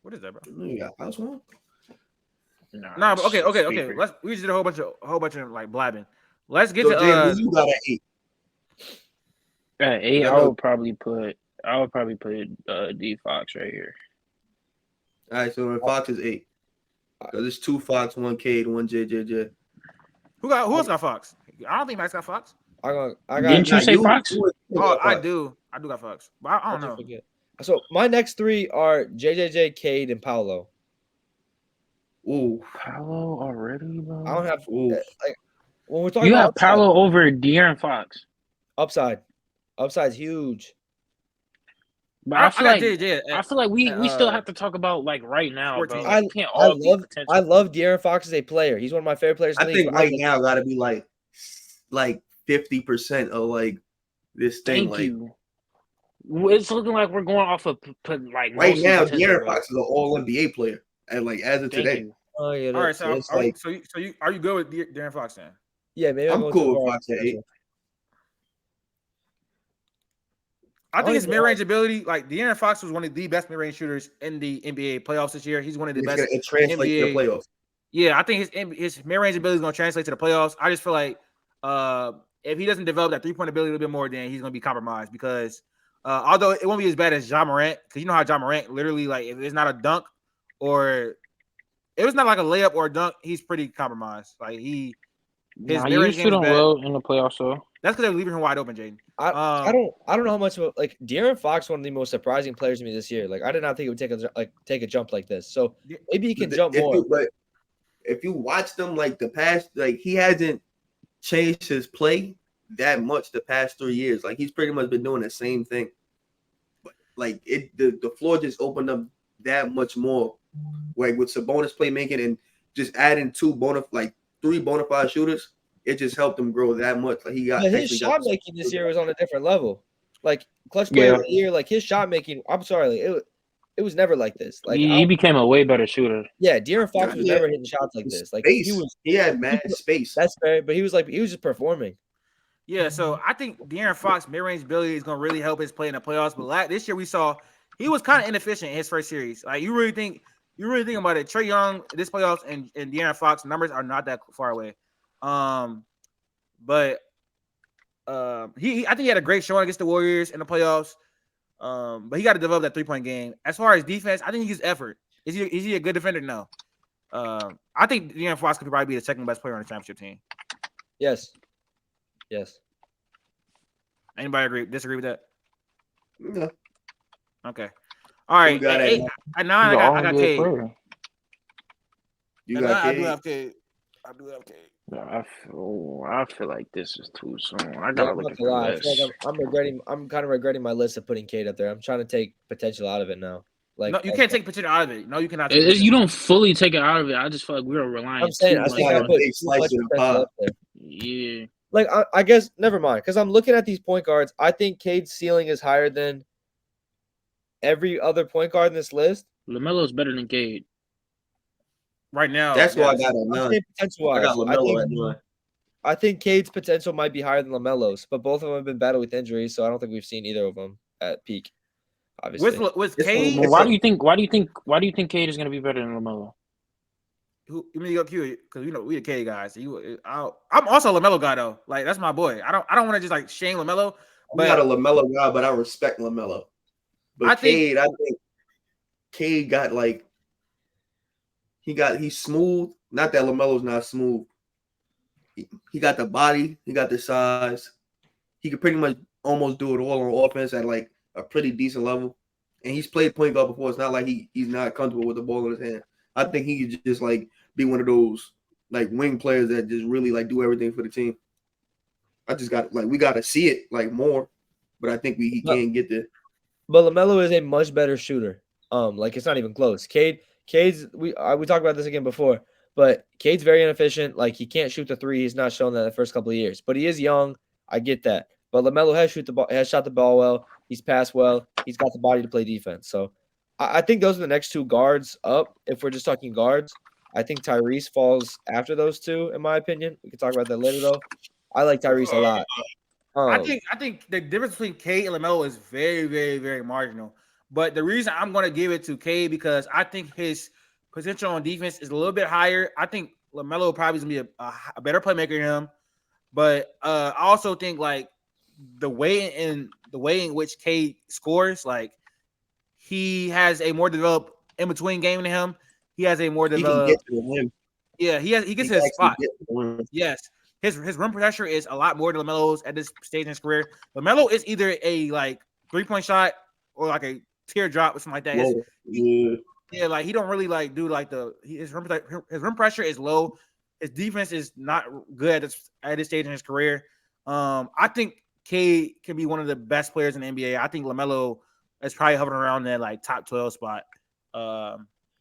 What is that, bro? You got house one? Nah, but okay. Speaker. We just did a whole bunch of like blabbing. Let's get So, to Jay, who you got at 8? At 8, Yeah, I no. would probably put D Fox right here. All right, so then Fox is 8. Because it's 2 Fox, 1 Cade, 1 JJJ. who else got Fox? I don't think Max got Fox. I got. Didn't you Nah, say Fox? Oh, I do got Fox, but I don't know. Forget. So my next 3 are JJJ, Cade, and Paolo. Ooh, Paolo already, bro. I don't have ooh. like when we're talking You about have upside, Paolo over De'Aaron Fox. upside's huge. But I feel got like JJ. I feel like we still have to talk about like right now, 14. bro. Like, it can't I all be love potential. De'Aaron Fox as a player. He's one of my favorite players in I the league. think but right now got to be like 50% of like this thing. Thank Like you. It's looking like we're going off of like right mostly now, potential, De'Aaron bro. Fox is an All NBA player, and like as of Thank today, you. Oh yeah, All right, so it's like are you good with De'Aaron Fox then? yeah. Maybe I'm going cool too with far. Fox at 8. I think don't his even mid range ability, like De'Aaron Fox was one of the best mid range shooters in the NBA playoffs this year. He's one of the best It translates to the NBA. playoffs. Yeah, I think his mid range ability is going to translate to the playoffs. I just feel like if he doesn't develop that 3-point ability a little bit more, then he's going to be compromised because although it won't be as bad as Ja Morant, because you know how Ja Morant literally, like, if it's not a dunk or if it's not like a layup or a dunk, he's pretty compromised. Like his Nah, mid you range game is shooting bad. well in the playoffs, so That's because they're leaving him wide open, Jaden. I don't know how much of like De'Aaron Fox, one of the most surprising players to me this year. Like I did not think it would take a jump like this. So maybe he can jump more. But if you watch them like the past, like he hasn't changed his play that much the past 3 years. Like he's pretty much been doing the same thing. But like the floor just opened up that much more. Like with Sabonis playmaking and just adding 3 bona fide shooters, it just helped him grow that much. Like he got But his shot making this year was on a different level. Like clutch player of the year, like his shot making. I'm sorry, it was never like this. Like he became a way better shooter. yeah, De'Aaron Fox was never hitting shots like this. Like he had mad space. That's fair, but he was just performing. Yeah, so I think De'Aaron Fox mid-range ability is going to really help his play in the playoffs. But this year we saw he was kind of inefficient in his first series. Like you really think about it? Trae Young this playoffs and De'Aaron Fox numbers are not that far away. But I think he had a great showing against the Warriors in the playoffs. But he got to develop that 3-point game. As far as defense, I think he uses effort. Is he a good defender? No. I think De'Aaron Fox could probably be the second best player on the championship team. Yes. Anybody disagree with that? No. Okay. All right. Got it. I got Cade. You got I Cade. do have Cade. I feel like this is too soon. I Yeah, gotta I'm look not at gonna the lie. I list. feel like I'm kind of regretting my list of putting Cade up there. I'm trying to take potential out of it now. Like no, you can't take potential out of it. No, you cannot. You don't fully take it out of it. I just feel like we're relying. I'm saying too I much think I on- put big too slice much of the potential pie. up there. Yeah. Like I guess never mind because I'm looking at these point guards. I think Cade's ceiling is higher than every other point guard in this list. LaMelo's better than Cade. right now. That's why I got I'm him. saying potential I got wise. LaMelo at 9. I think Cade's potential might be higher than LaMelo's, but both of them have been battled with injuries, so I don't think we've seen either of them at peak. Obviously, With It's Cade, It's Why do you think Cade is gonna be better than LaMelo? you mean go Q? Because we the Cade guys. I'm also a LaMelo guy though. Like that's my boy. I don't want to just like shame LaMelo. I'm not a LaMelo guy, but I respect LaMelo. But I think Cade got like he's smooth. Not that LaMelo's not smooth. He got the body, he got the size. He could pretty much almost do it all on offense at like a pretty decent level. And he's played point guard before. It's not like he's not comfortable with the ball in his hand. I think he could just like be one of those like wing players that just really like do everything for the team. I just got we got to see it like more, but I think he can get there. but LaMelo is a much better shooter. Like it's not even close. Cade's we talked about this again before, but Cade's very inefficient. Like he can't shoot the 3. He's not shown that the first couple of years, but he is young. I get that. But LaMelo has shot the ball well. He's passed well. He's got the body to play defense. So I think those are the next 2 guards up. If we're just talking guards, I think Tyrese falls after those 2, in my opinion. We can talk about that later, though. I like Tyrese a lot. I think the difference between Cade and LaMelo is very, very, very marginal. But the reason I'm going to give it to Cade because I think his potential on defense is a little bit higher. I think LaMelo probably is going to be a better playmaker than him. But I also think like the way in which Cade scores, like he has a more developed in between game than him. He has a more developed. He can get to the rim. Yeah, he gets his spot. Yes, his rim pressure is a lot more than LaMelo's at this stage in his career. LaMelo is either a like 3-point shot or like a teardrop or something like that. Yeah, like he don't really like do like his rim pressure is low. His defense is not good at this stage in his career. I think Cade can be one of the best players in the NBA. I think LaMelo it's probably hovering around that like top 12 spot.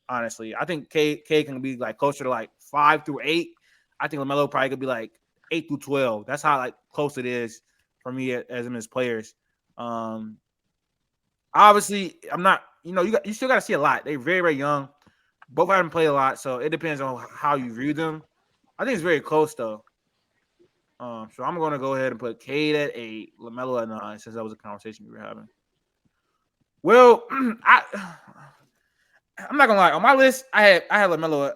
Honestly, I think K can be like closer to like 5 through 8. I think LaMelo probably could be like 8 through 12. That's how like close it is for me as him as players. Obviously, I'm not. You still got to see a lot. They're very, very young. Both haven't played a lot, so it depends on how you view them. I think it's very close though. So I'm going to go ahead and put Cade at 8, LaMelo at 9, since that was a conversation we were having. Well, I'm not gonna lie. On my list, I had LaMelo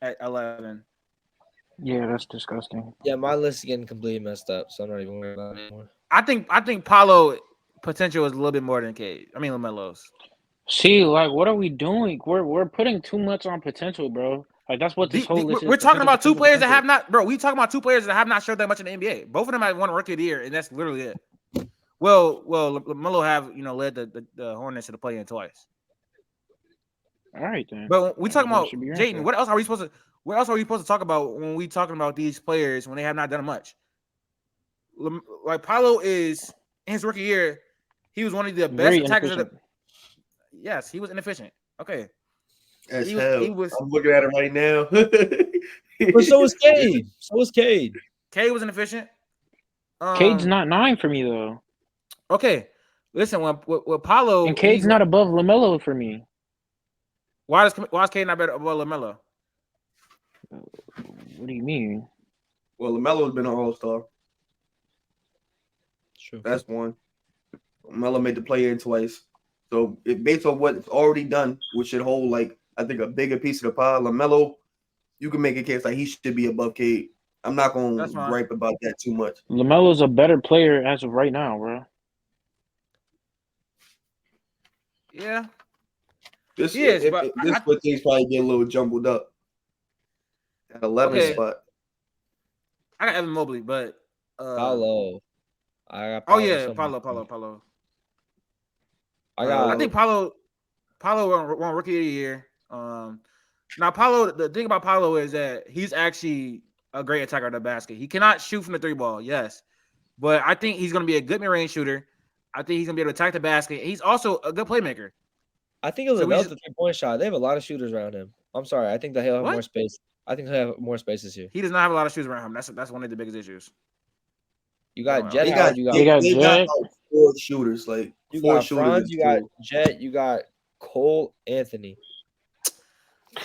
at 11. Yeah, that's disgusting. Yeah, my list is getting completely messed up, so I'm not even worried about it anymore. I think Paolo potential is a little bit more than Cade. I mean LaMelo's. See, like, what are we doing? We're putting too much on potential, bro. Like, that's what this whole list is. We're talking about two players that potential. have not, bro. We talking about two players that have not showed that much in the NBA. Both of them have won Rookie of the Year, and that's literally it. Well, LaMelo have led the Hornets to the play-in twice. All right then. But we talking about Should be your Jaden. answer. What else are we supposed to talk about when we talking about these players when they have not done much? Like Paolo is in his rookie year, he was one of the best Very attackers of the. inefficient. Yes, he was inefficient. Okay, As he hell. was. I'm looking at it right now. But so was Cade. So was Cade. Cade was inefficient. Cade's not 9 for me though, Okay, listen. With Paolo, and Cade's he's- not above LaMelo for me. Why is Cade not better above LaMelo? What do you mean? Well, LaMelo's been an all-star. True. That's one. LaMelo made the play-in twice. So based on what's already done, which should hold like I think a bigger piece of the pie, LaMelo, you can make a case like he should be above Cade. I'm not gonna That's fine. gripe about that too much. LaMelo's a better player as of right now, bro. Yeah, This He is, if- but if- this I- what things probably get a little jumbled up. At 11 Okay. spot. I got Evan Mobley, but Paolo. I got Oh Paolo yeah, somewhere. Paulo. I got. I think Paulo won Rookie of the Year. Now Paulo, the thing about Paulo is that he's actually a great attacker of the basket. He cannot shoot from the 3-ball, yes, but I think he's going to be a good mid-range shooter. I think he's going to be able to attack the basket. He's also a good playmaker. I think it'll So we develop just- the 3-point shot. They have a lot of shooters around him. I'm sorry. I think that he'll have What? more space. I think he'll have more space this year. He does not have a lot of shooters around him. That's one of the biggest issues. You got Wow. Jet They Howard. got, You got They got they Jet. got like 4 shooters. Like you 4 got shooters. Franz. is You got cool. Jet. You got Cole Anthony.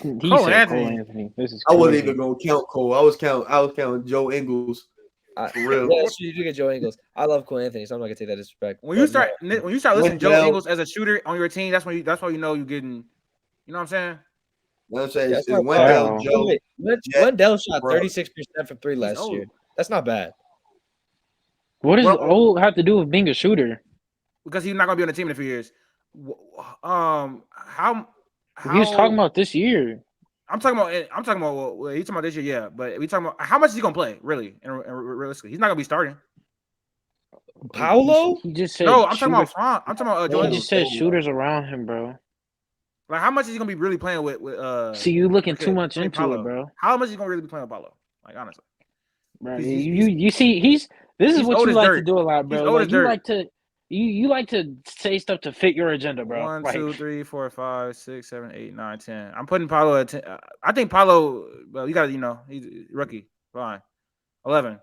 He Cole said Anthony. Cole Anthony. This is I wasn't crazy. even gonna count Cole. I was counting Joe Ingles. For real. Yeah, you do get Joe Ingles. I love Cole Anthony, so I'm not gonna take that disrespect. When you But start no. listening to Joe Wendell. Ingles as a shooter on your team, that's when you know you're getting. You know what I'm saying? You know what I'm saying? That's It's not Wendell, bad. Joe. Wait, Jet, Wendell shot bro. 36% from 3 last old. year. That's not bad. What does Bro- old have to do with being a shooter? Because he's not going to be on the team in a few years. How He was talking about this year. I'm talking about. Well, he's talking about this year, yeah. But we talking about how much is he gonna play, really, and realistically, he's not gonna be starting. Paulo? He just said. No, I'm talking about shooters- Franz. I'm talking about Joe He Ingles. just said shooters around him, bro. Like, how much is he gonna be really playing with? See, you looking okay, too much hey, into Paulo. it, bro. How much is he gonna really be playing with Paulo? Like, honestly, Bro, He's- you see, this is he's what old you as like dirt. to do a lot, He's bro. old Like as you dirt. like to you like to say stuff to fit your agenda, bro. 1, Like, 2, 3, 4, 5, 6, 7, 8, 9, 10. I'm putting Paulo at 10. I think Paulo. Well, you got to, he's a rookie. Fine. 11.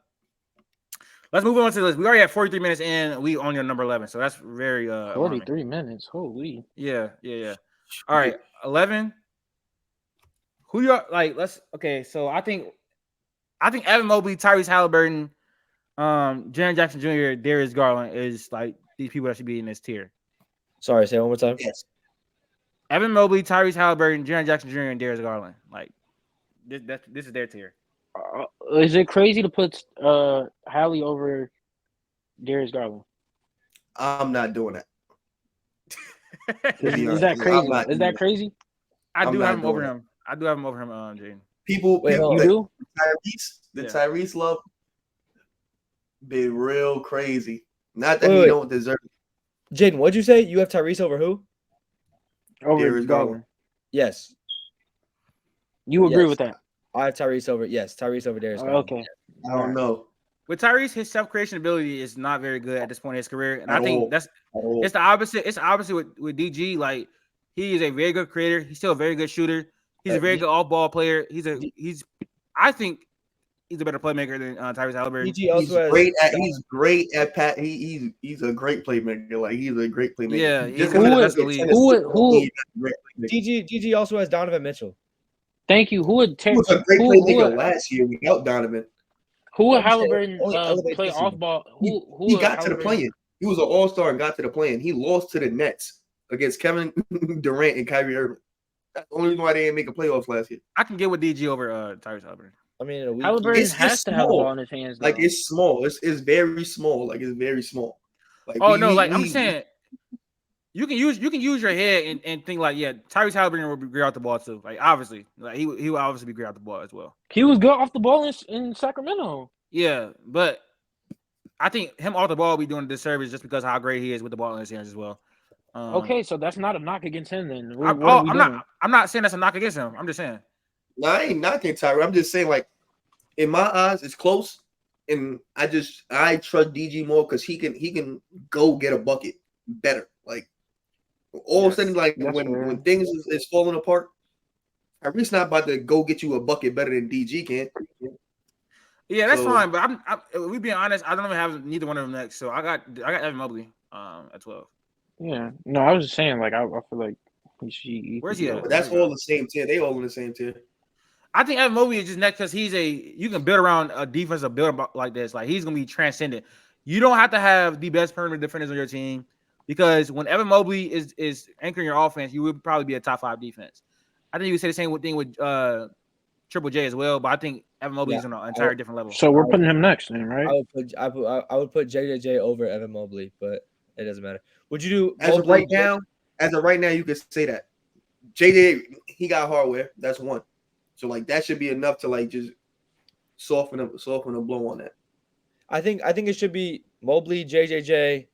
Let's move on to this. We already have 43 minutes in. We on your number 11, so that's very alarming. 43 minutes. Holy. Yeah. All right, 11. Who you are like? Okay. So I think Evan Mobley, Tyrese Halliburton, Jaren Jackson Jr., Darius Garland is like these people that should be in this tier. Sorry, say it one more time. Yes. Evan Mobley, Tyrese Halliburton, Jaren Jackson Jr., and Darius Garland. Like this is their tier. Is it crazy to put Hallie over Darius Garland? I'm not doing that. Is that I'm crazy? not Is doing that that. crazy? I I'm do not have him over doing him. I do have him over him, Jaden. People, Wait, people hold You on. do? The Yeah. Tyrese love been real crazy. Not that Wait, he wait. don't deserve it. Jaden, what'd you say? You have Tyrese over who? Over Darius Garland. Yes. You agree Yes. with that? I have Tyrese over. Yes, Tyrese over Darius. Garland. Okay. I don't know. with Tyrese, his self creation ability is not very good at this point in his career, and I At think all. that's At all. it's the opposite. It's the opposite with DG. Like he is a very good creator. He's still a very good shooter. He's a very good off ball player. I think he's a better playmaker than Tyrese Halliburton. DG also has He's great at pat. He's a great playmaker. Like he's a great playmaker. Yeah, he's Just one of the because best in the he's league. Who- he's a great playmaker. DG also has Donovan Mitchell. Thank you. Who would He was a great playmaker last year without Donovan. Who would I'm saying Halliburton only elevate play this off season. ball? Who He would got to the Halliburton- play-in. He was an all-star and got to the play-in. He lost to the Nets against Kevin Durant and Kyrie Irving. That's the only reason why they didn't make a playoffs last year. I can get with DG over Tyrese Halliburton. I mean, in a week. Halliburton It's has to have the small. ball in his hands. Like though. it's small. It's very small. Like it's very small. Like Oh no, like I'm saying, you can use your head and think like, yeah, Tyrese Halliburton will be great out the ball too. Like obviously, like he will obviously be great out the ball as well. He was good off the ball in Sacramento. Yeah, but I think him off the ball will be doing a disservice just because of how great he is with the ball in his hands as well. Okay, so that's not a knock against him then. I'm not saying that's a knock against him. I'm just saying. No, I ain't knocking Tyra. I'm just saying, like, in my eyes, it's close, and I trust DG more because he can go get a bucket better. Like all of a sudden, like That's fair. when things is falling apart, Tyrese not about to go get you a bucket better than DG can. Yeah, that's So- fine. But we being honest, I don't even have neither one of them next. So I got Evan Mobley at 12. Yeah. No, I was just saying, like, I feel like Where's he at? But that's all the same tier. They all in the same tier. I think Evan Mobley is just next because you can build around a defensive build like this. Like he's gonna be transcendent. You don't have to have the best perimeter defenders on your team because when Evan Mobley is anchoring your offense, you would probably be a top 5 defense. I think you would say the same thing with Triple J as well, but I think Evan Mobley is on an entire different level. So we're putting him next, then, right? I would put JJJ over Evan Mobley, but it doesn't matter. Would you do As of Mobley- right now, you could say that JJ he got hardware. That's one. So like that should be enough to like just soften a blow on that. I think it should be Mobley, JJJ,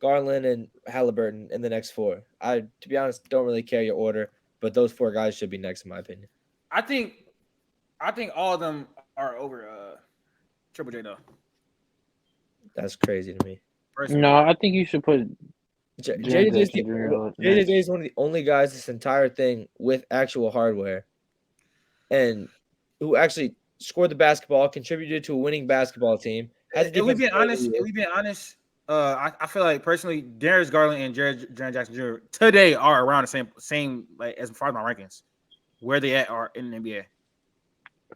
Garland, and Halliburton in the next 4. I, to be honest, don't really care your order, but those 4 guys should be next in my opinion. I think all of them are over Triple J though. That's crazy to me. Personally. No, I think you should put JJJ is one of the only guys this entire thing with actual hardware, and who actually scored the basketball, contributed to a winning basketball team. If we being honest, I feel like personally, Darius Garland and Jaren Jackson Jr. today are around the same like as far as my rankings, where they are in the NBA.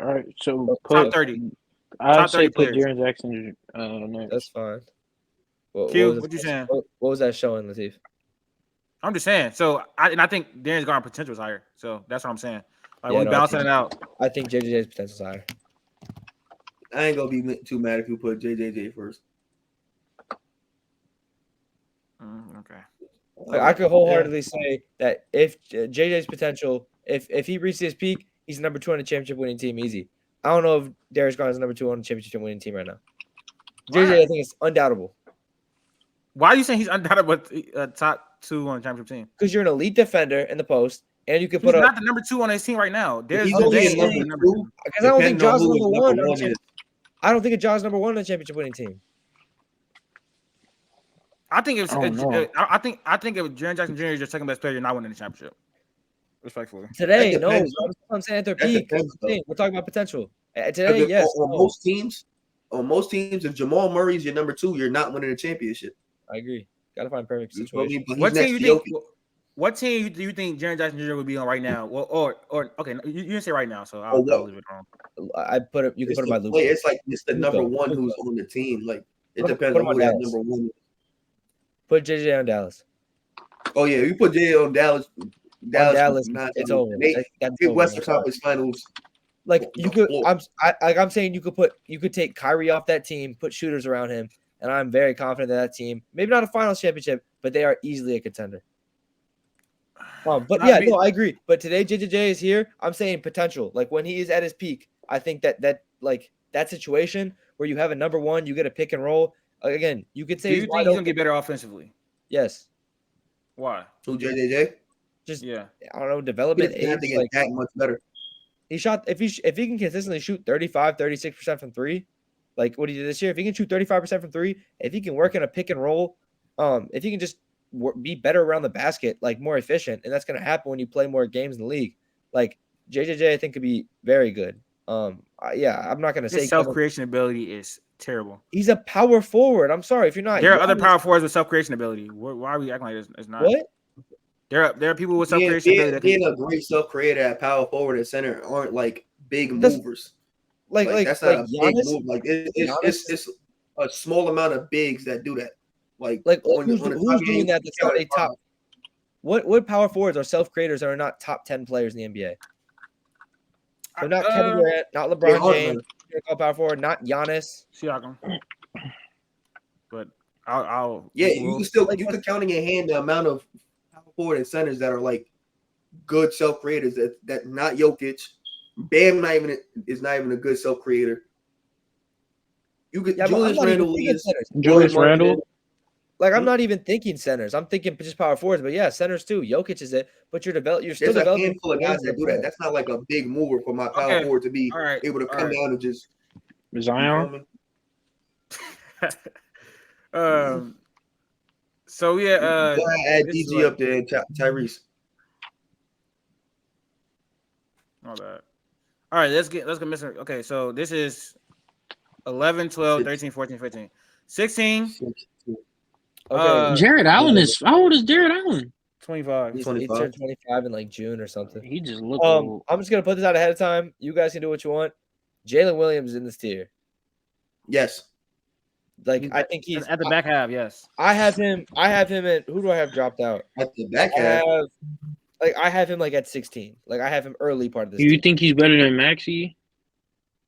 All right, so Top 30. I'd Top say 30 put players. Jaren Jackson next. That's fine. Q, what you saying? What was that showing, Latif? I'm just saying. So I think Darius Garland potential is higher. So that's what I'm saying. Like Yeah, we no, balancing it out. I think JJJ's potential is higher. I ain't gonna be too mad if you put JJJ first. Okay. Like, I could wholeheartedly say that if JJ's potential, if he reaches his peak, he's number 2 on the championship winning team easy. I don't know if Darius Garland's number 2 on the championship winning team right now. JJ, I think it's undoubtable Why are you saying he's undoubtedly top 2 on the championship team? because you're an elite defender in the post, and you can He's put not up. the number 2 on his team right now. Darius He's only Garland saying is the number 2. Because I don't think Jaws Depending on number who one. number one is. I don't think Jaws number 1 on the championship winning team. I think if Oh, no. I think if Jaren Jackson Jr. is your second best player, you're not winning the championship. Respectfully. Today, That no. depends, I'm saying at their That peak. depends, though. We're talking about potential. Today, Because yes. on most teams, if Jamal Murray's your number 2, you're not winning a championship. I agree. Got to find perfect You feel me? situation. But he's What team next you to think? Jokic. What team do you think Jaren Jackson Jr. would be on right now? Well, or okay, you didn't say right now, so Oh, I'll what? leave it wrong. I put it. You can It's put it by the Luka. play- It's like it's the Luka. number 1 who's Luka. on the team. Like it Put him- depends put on him who on that Dallas. number 1 is. Put JJ on Dallas. Oh yeah, you put Jay on Dallas. On Dallas, not- it's over. They That's get over. Western Conference Finals. Like you could, Floor. I'm saying you could take Kyrie off that team, put shooters around him, and I'm very confident that team, maybe not a finals championship, but they are easily a contender. But Not yeah, me. no, I agree. But today JJJ is here. I'm saying potential. Like when he is at his peak, I think that like that situation where you have a number 1, you get a pick and roll. Again, you could Do say you he's think wide he's gonna open. get better offensively? Yes, Why? Who JJJ? just Yeah. I don't know He development. doesn't have to age, get like, that much better. He shot if he can consistently shoot 35, 36% from three, like what he did this year. If he can shoot 35% from three, if he can work in a pick and roll, if he can just be better around the basket, like more efficient, and that's going to happen when you play more games in the league. Like JJJ, I think could be very good. Yeah, I'm not going to say His self-creation ability is terrible. he's a power forward. I'm sorry if you're not. There are other power forwards with self-creation ability. Why are we acting like it's not? What? There are people with self-creation ability that being a great self-creator at power forward and center aren't like big movers. Like that's not a big Giannis? move. Like it's a small amount of bigs that do that. Like who's doing that? That's not a top. What power forwards are self-creators that are not top 10 players in the NBA? They're not Kevin Durant, not LeBron James. Power forward, not Giannis. Siakam. But I'll you can count in your hand the amount of power forward and centers that are like good self-creators. That not Jokic. Bam is not even a good self-creator. You could Julius Randle is Julius Randle. Like I'm not even thinking centers. I'm thinking just power forwards, but yeah, centers too. Jokic is it, but you're still developing. There's a handful of guys that do that. That's not like a big mover for my power forward to be able to come down and just Zion. So yeah, add DG up there and Tyrese. My bad. All right, let's get missing. Okay, so this is 11, 12, 13, 14, 15. 16. Okay. Jared Allen is how old is Jared Allen? 25. He turned 25 in like June or something. He just looked old. I'm just gonna put this out ahead of time. You guys can do what you want. Jalen Williams is in this tier. Yes. Like I think he's at the back half. Yes. I have him at who do I have dropped out? At the back half. I have him like at 16. Like I have him early part of this. You think he's better than Maxey?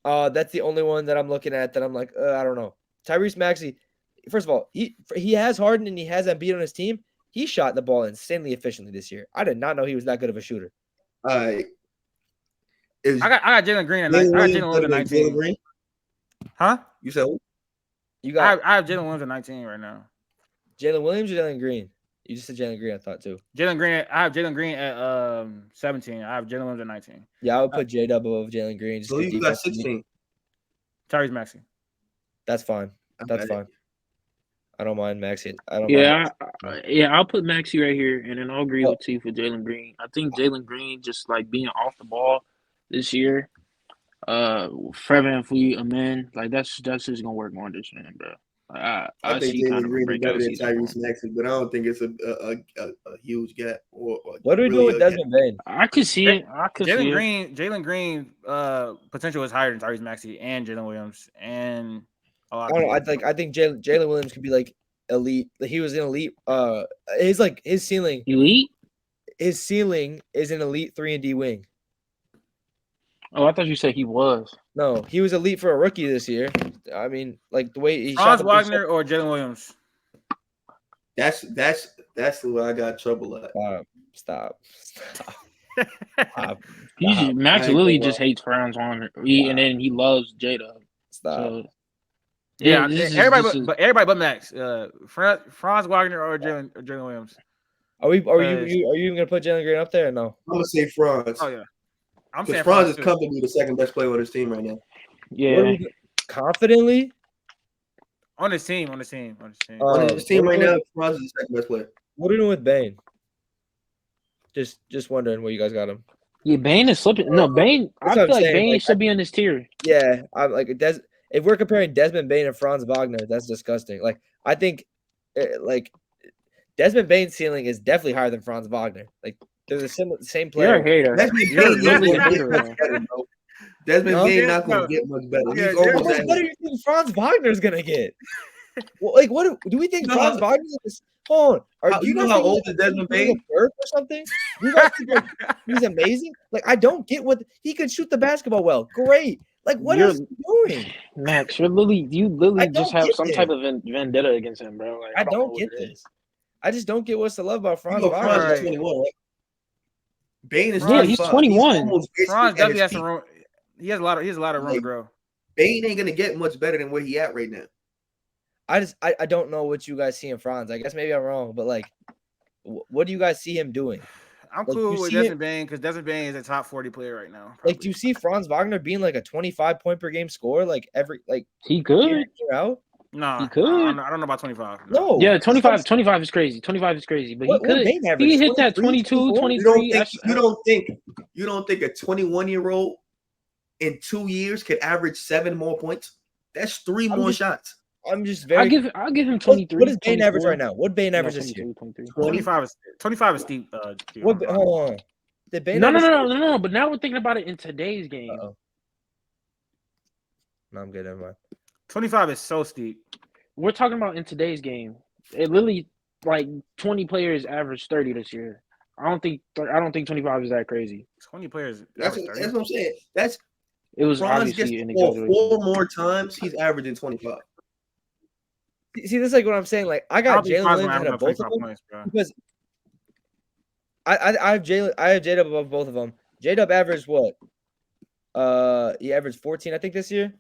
That's the only one that I'm looking at that I'm like, I don't know. Tyrese Maxey, first of all, he has Harden and he has Embiid on his team. He shot the ball insanely efficiently this year. I did not know he was that good of a shooter. I got Jalen Green at 19. I got Jalen Williams at 19. Green? Huh? You said what? I have Jalen Williams at 19 right now. Jalen Williams or Jalen Green? You just said Jalen Green, I thought too. Jalen Green. I have Jalen Green at 17. I have Jalen Williams at 19. Yeah, I would put J Dub above Jalen Green. So you got 16. Tyrese Maxey. That's fine. That's fine. I don't mind Maxey. I'll put Maxey right here, and then I'll agree with you for Jalen Green. I think Jalen Green just like being off the ball this year. Fred VanVleet, Amen, like that's just gonna work wonders for him, bro. I think Jalen Green is better than Tyrese Maxey, but I don't think it's a huge gap. What do we do with Desmond Bain? I could see it. Jalen Green potential is higher than Tyrese Maxey and Jalen Williams and. I don't know. I think Jalen Williams could be like elite. He was an elite. His ceiling. Elite. His ceiling is an elite 3-and-D wing. Oh, I thought you said he was. No, he was elite for a rookie this year. I mean, like the way he Franz Wagner or Jalen Williams. That's where I got trouble at. Stop. Max Lily just hates Franz Wagner, and then he loves J-Dub. Stop. So, yeah, everybody but Max. Franz Wagner or Jalen Williams. Are you even gonna put Jalen Green up there or no? I'm gonna say Franz. Oh yeah. I'm saying Franz is comfortably the second best player on his team right now. Yeah. Confidently? On his team. On his team right now, Franz is the second best player. What are we doing with Bane? Just wondering where you guys got him. Yeah, Bane is slipping. No, Bane. I feel like Bane should be in this tier. Yeah, I'm like if we're comparing Desmond Bane and Franz Wagner, that's disgusting. Like I think, like Desmond Bane's ceiling is definitely higher than Franz Wagner. Like they're the same player. You're a hater. Desmond Bane not going to get much better. He's almost how much better do you think Franz Wagner's going to get? Well, like, what do we think Franz Wagner is? Hold on. Do you know how old is Desmond Bane? Or something? You guys think like, he's amazing? Like, I don't get what he can shoot the basketball well. Great. Like, what else are you doing? Max, you literally just have some type of vendetta against him, bro. Like, I don't get this. I just don't get what's to love about Franz Wagner. Franz is 21, right? Bane is 25. He's 21. Franz definitely has some room. He has a lot of room to grow. Bane ain't gonna get much better than where he at right now. I don't know what you guys see in Franz. I guess maybe I'm wrong, but like, what do you guys see him doing? I'm Like, cool you with see it- Desmond Bain because Desmond Bain is a top 40 player right now. Like, do you see Franz Wagner being like a 25 point per game scorer like every He year could. in, year out? Nah, He could. I don't know about 25. No. Yeah, that's what I'm 25 is crazy. 25 is crazy. But What he could. Bain He average? could hit that 23, 22, 24? You don't 23. think you don't think a 21-year-old in 2 years could average 7 more points? That's 3 I'm more just- shots. I'm just very. I'll give him 23. What is Bain average 24. right now? What Bain No, average this year? 22, 23. 25 is steep. Q. What? Hold on. Did Bain No. average? But now we're thinking about it in today's game. Uh-oh. No, I'm good. Never mind. 25 is so steep. We're talking about in today's game. It literally like 20 players averaged 30 this year. I don't think 25 is that crazy. 20 players. That's average 30. what I'm saying. That's It was Franz gets obviously an the ball exaggeration. 4 more times. He's averaging 25. See, this is like what I'm saying. Like, I got Jalen Williams ahead of both of them points, bro. because I have J-Dub above both of them. J-Dub averaged what? He averaged 14, I think, this year.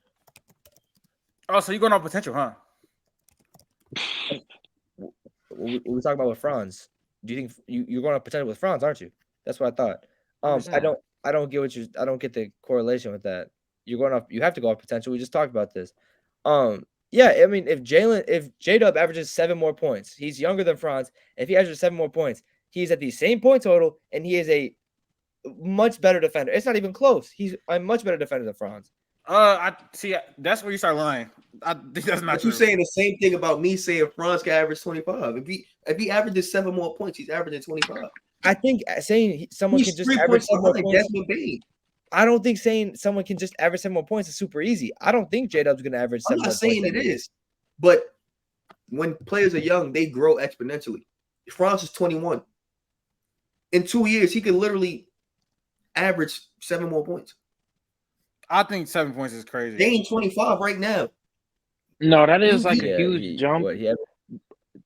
Oh, so you're going off potential, huh? We talking about with Franz. Do you think you're going off potential with Franz, aren't you? That's what I thought. I don't get I don't get the correlation with that. You're going off. You have to go off potential. We just talked about this. Yeah, I mean, if J-Dub averages 7 more points, he's younger than Franz. If he averages 7 more points, he's at the same point total, and he is a much better defender. It's not even close. He's a much better defender than Franz. I see. That's where you start lying. I think that's not But true. you saying the same thing about me saying Franz can average 25. If he averages 7 more points, he's averaging 25. I think saying someone He's can just 3 average points 7 more behind points. Desmond Bain. I don't think saying someone can just average 7 more points is super easy. I don't think J-Dub's going to average 7 I'm more not points. saying it is, but when players are young, they grow exponentially. Franz is 21. In 2 years, he could literally average 7 more points. I think 7 points is crazy. Bain 25 right now. No, that is like Yeah, a huge jump.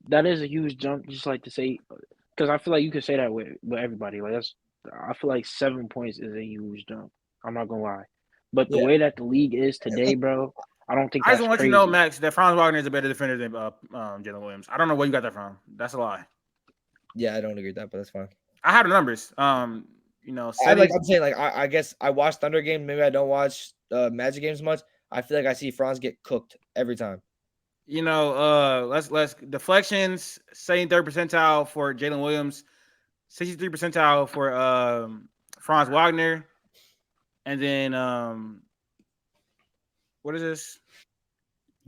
That is a huge jump. Just like to say, because I feel like you could say that with everybody. Like I feel like 7 points is a huge jump. I'm not gonna lie, but the way that the league is today, bro, I don't think. I That's just want crazy. you to know, Max, that Franz Wagner is a better defender than Jalen Williams. I don't know where you got that from. That's a lie. Yeah, I don't agree with that, but that's fine. I have the numbers. I'm saying, like, I guess I watch Thunder games. Maybe I don't watch Magic games much. I feel like I see Franz get cooked every time. Let's deflections, 73rd percentile for Jalen Williams, 63 percentile for Franz Wagner, and then what is this?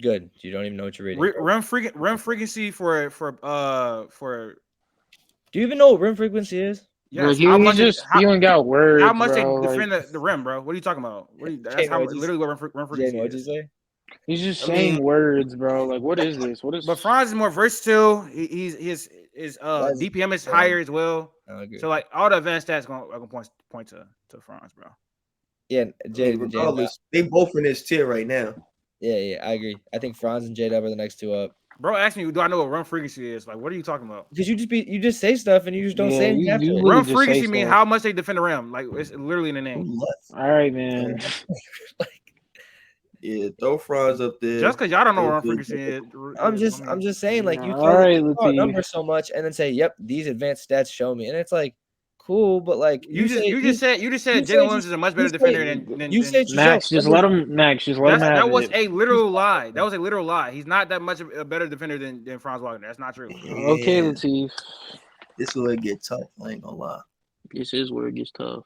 Good. You don't even know what you're reading. Rim frequency for Do you even know what rim frequency is? yes. Bro, he's just spewing out words. How much bro, they defend like, the rim, bro? What are you talking about? That's how literally what rim frequency Jane, what'd you is. say? he's just I saying mean- words, bro. Like, what is this? What is? But Franz is more versatile. His DPM is higher as well. I agree. So like all the advanced stats are gonna point to Franz, bro. Yeah, Regardless, they both in this tier right now. yeah, I agree. I think Franz and J-Dub are the next two up. Bro, ask me, do I know what run frequency is? Like, what are you talking about? Because you just say stuff and you just don't Yeah, say anything you after it. literally Run just frequency say mean stuff. how much they defend the rim. Like, it's literally in the name. All right, man. Yeah, throw Franz up there. Just because y'all don't know what run frequency is. I'm just saying, like, you All throw right, out Latif. numbers so much and then say, "Yep, these advanced stats show me," and it's like, cool, but like You just said you Jalen say Williams is a much better you say- defender than you than- said Max, just let him. Max, just let him have that was it. a literal lie. That was a literal lie. He's not that much of a better defender than Franz Wagner. That's not true. Okay, Yeah. Latif. This will get tough. I ain't gonna lie. This is where it gets tough.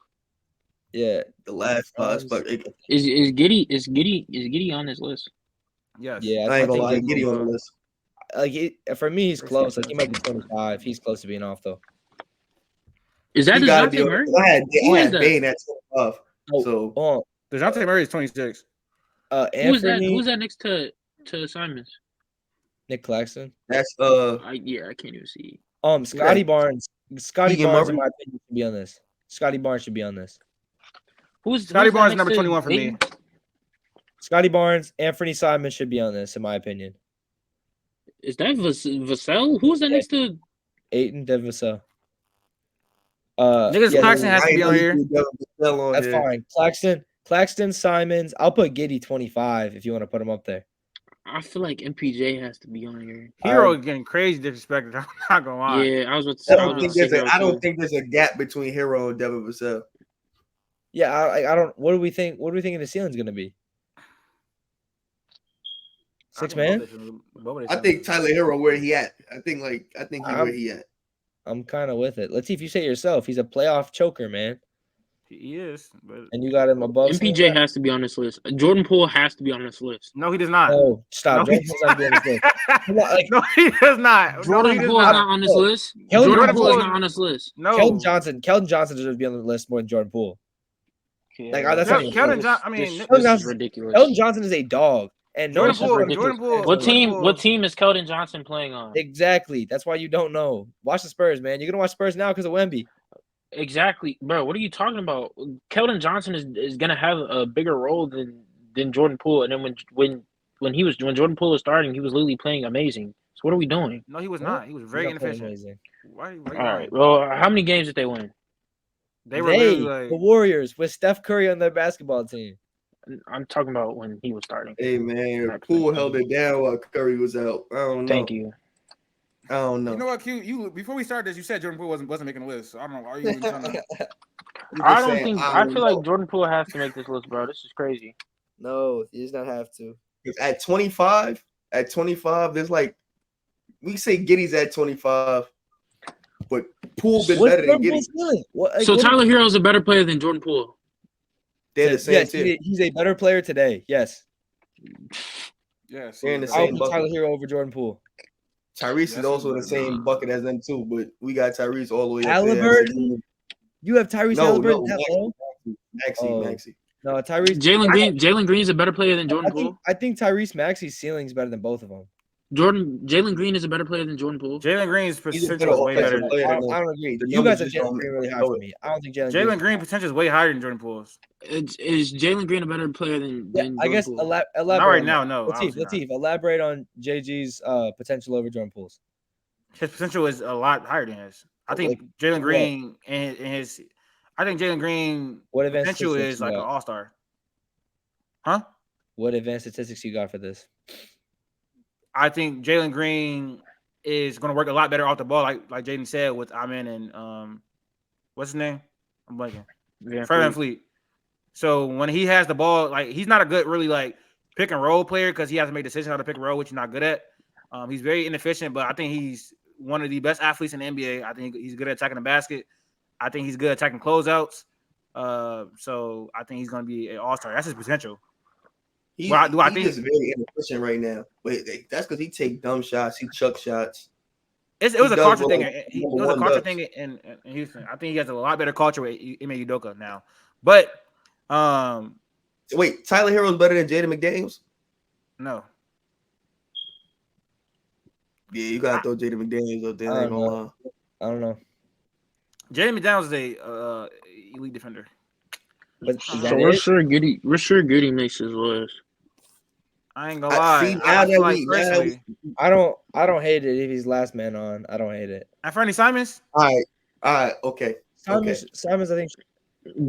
Yeah, The last spot, but Is Giddy on this list? Yes. yeah. I ain't gonna lie. think Giddy on the list. for me, he's close. Like he might be 25. He's close to being off though. Is that He gotta DeJounte be on. Murray? I had Who is that? Bain at 25. Oh, So Oh, DeJounte Murray is 26. Who's that? Anthony, Who's that next to Simons? Nick Claxton. that's I can't even see. Scotty Barnes. Scotty Keegan Barnes, in Murray. my opinion, should be on this. Scotty Barnes should be on this. Scotty who's that Barnes is next number to 21 for me. Ayton? Scotty Barnes, Anthony Simon should be on this, in my opinion. Is that Vassell? Who's that next to? Aiton Devissa. Niggas Claxton has to be on here. That's fine. Claxton, Simons. I'll put Giddy 25 if you want to put him up there. I feel like MPJ has to be on here. Hero getting crazy disrespected. I'm not gonna lie. Yeah, I was about to I say. don't think there's a gap between Hero and Devin Vassell. Yeah, I don't. What do we think? What do we think the ceiling's gonna be? Six man. I think Tyler Hero where he at. I think he where he at. I'm kind of with it. Latif, you say it yourself. He's a playoff choker, man. He is, but And you got him above. MPJ has to be on this list. Jordan Poole has to be on this list. no, he does not. Oh, stop! No, Jordan Poole's not doing this list. Like, no, he does not. Jordan no, he Poole is does not on this No. list. Jordan Jordan Poole is Poole- not on this list. No, Keldon Johnson deserves to be on the list more than Jordan Poole. Yeah, That's not even Keldon close. Johnson. I mean, this Keldon is ridiculous. Keldon Johnson is a dog, and Jordan no Poole- one's Jordan Poole- What Jordan team? Poole- What team is Keldon Johnson playing on? Exactly. That's why you don't know. Watch the Spurs, man. You're gonna watch Spurs now because of Wemby. Exactly, bro. What are you talking about? Keldon Johnson is gonna have a bigger role than Jordan Poole. And then when Jordan Poole was starting, he was literally playing amazing. So what are we doing? no, he was not. He was very He's not playing inefficient. amazing. Why All right. Well, how many games did they win? They were really like. The Warriors with Steph Curry on their basketball team. I'm talking about when he was starting. Hey man, Poole held it down while Curry was out. I don't know. Thank you. I don't know. You know what, Q? You before we started this, you said Jordan Poole wasn't making the list. So I don't know. Are you even trying to? I don't think. I feel like Jordan Poole has to make this list, bro. This is crazy. No, he does not have to. At 25, there's like we say Giddey's at 25, but Poole been better than Giddey. So Tyler Hero is a better player than Jordan Poole. They're the same Yes, tier. he's a better player today. Yes, Yes. They're in the I'll same put bucket. Tyler Hero over Jordan Poole. Tyrese is Yes, also in the but same bucket as them too, but we got Tyrese all the way up there. Halliburton? You have Tyrese Halliburton that low? Maxey. No, Tyrese. Jalen Green is a better player than Jordan Poole. I think Tyrese Maxey's ceiling is better than both of them. Jalen Green is a better player than Jordan Poole. Jalen Green's He's a potential is better way offensive better. player. I don't agree. The You guys numbers have just Jalen don't Green really high show for it. me. I don't think Jalen Jalen Green potential is way higher than Jordan Poole's. Is Jalen Green a better player than Yeah, Jordan I guess Poole? elaborate. Not right on now, that. no. obviously not. Latif, elaborate on JG's potential over Jordan Poole's. His potential is a lot higher than his. I think Jalen Green and his. I think Jalen Green What advanced potential statistics is you like an got? all-star. Huh? What advanced statistics you got for this? I think Jalen Green is going to work a lot better off the ball, like Jaden said with Amen and what's his name? I'm blanking. Fred VanVleet. So when he has the ball, like he's not a good really like pick and roll player because he has to make decisions how to pick and roll, which he's not good at. He's very inefficient, but I think he's one of the best athletes in the NBA. I think he's good at attacking the basket. I think he's good at attacking closeouts. So I think he's going to be an all-star. That's his potential. He's just very inefficient right now. But that's because he take dumb shots. He chuck shots. It was a does culture what thing. a It number was a one culture does. thing in Houston. I think he has a lot better culture with Ime Udoka now. But Wait, Tyler Hero's better than Jaden McDaniels? no. Yeah, you gotta throw Jaden McDaniels up there. I I ain't don't gonna know. lie. I don't know. Jaden McDaniels is a elite defender. But is So that we're it? sure Goody makes his list. I ain't gonna I lie. see, now I that feel like we- now that personally, I don't hate it if he's last man on. I don't hate it. and Fernie Simons, All right, okay. Simons, I think.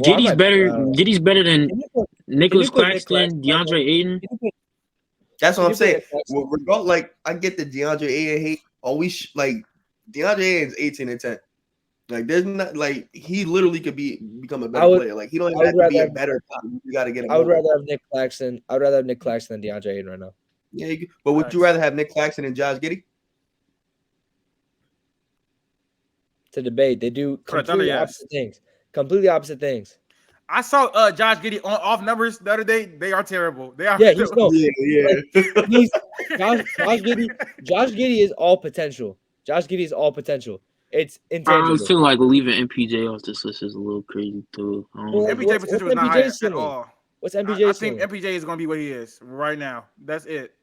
Giddy's I might- better. uh, Giddy's better than Can you put- Nicholas put Nick Claxton, Claxton DeAndre Ayton. can you put- That's what can I'm you put saying. Nick Claxton- Well, regard like I get the DeAndre Ayton hate. Always like DeAndre Ayton's 18 and 10. Like there's not like he literally could become a better player. Like he don't even have to be a better top. You got to get him. I would over. rather have Nick Claxton. I would rather have Nick Claxton than DeAndre Ayton right now. Yeah, but would you rather have Nick Claxton and Josh Giddey? To debate, they do For the Thunder, completely yes. opposite things. Completely opposite things. I saw Josh Giddey on off numbers the other day. They are terrible. They are. Yeah, he's no. Yeah. He's Josh Giddey is all potential. Josh Giddey is all potential. It's I intangible. feel like leaving MPJ off this list is a little crazy too. Well, MPJ what's potential is not MPJ's high at ceiling? all. What's I MPJ's think ceiling? MPJ is gonna be what he is right now. That's it.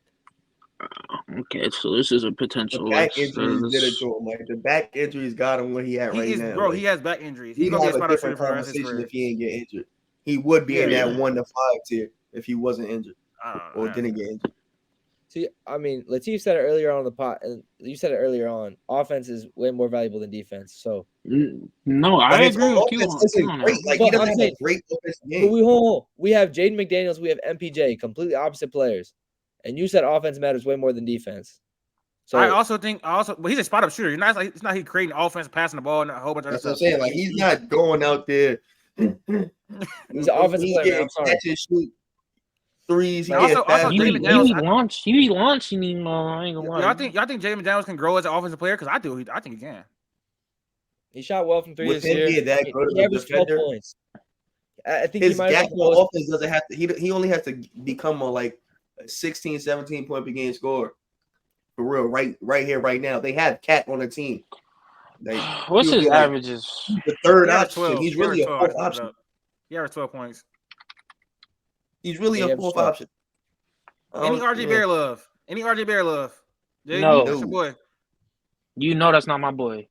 Okay, so this is a The potential back list. injuries did it to him. Like the back injuries got him where he at right now. Bro, Like, he has back injuries. he'd He's gonna be a have a spot shooter different for the rest of his conversation career. if he didn't get injured. He would be in Yeah. that 1 to 5 tier if he wasn't injured or didn't get injured. See, I mean, Latif said it earlier on the pot, and you said it earlier on. Offense is way more valuable than defense. So, No, I But his agree with you offense isn't on great. that. Like But he doesn't I'm have saying- a great offensive but game. we have Jaden McDaniels, we have MPJ, completely opposite players. And you said offense matters way more than defense. So I also think but he's a spot up shooter. It's not he creating offense, passing the ball, and a whole bunch of That's other what I'm stuff. saying. Like he's not going out there. he's an offensive He's player. Man, getting I'm sorry. catch and shoot threes. He Also- getting also fast Jay You breaks. McDaniels- be launching him. I ain't gonna lie. Y'all think Jay McDaniels can grow as an offensive player? Because I do. I think he can. He shot well from 3 With this him year. being that He good of a averaged 12 defender, points. I think his he might gap have been the on most- offense doesn't have to. He only has to become a 16, 17 point per game scorer. For real, right here, right now. They have Cat on the team. What's he'll his be like averages? the third He averaged option. 12. He's He really a averaged 12. I fourth just looked it option. up. He averaged 12 points. He's really Yeah, a he fourth averaged option. Any RJ Bear love? Any RJ Bear love? Jay, No. that's your boy. You know that's not my boy.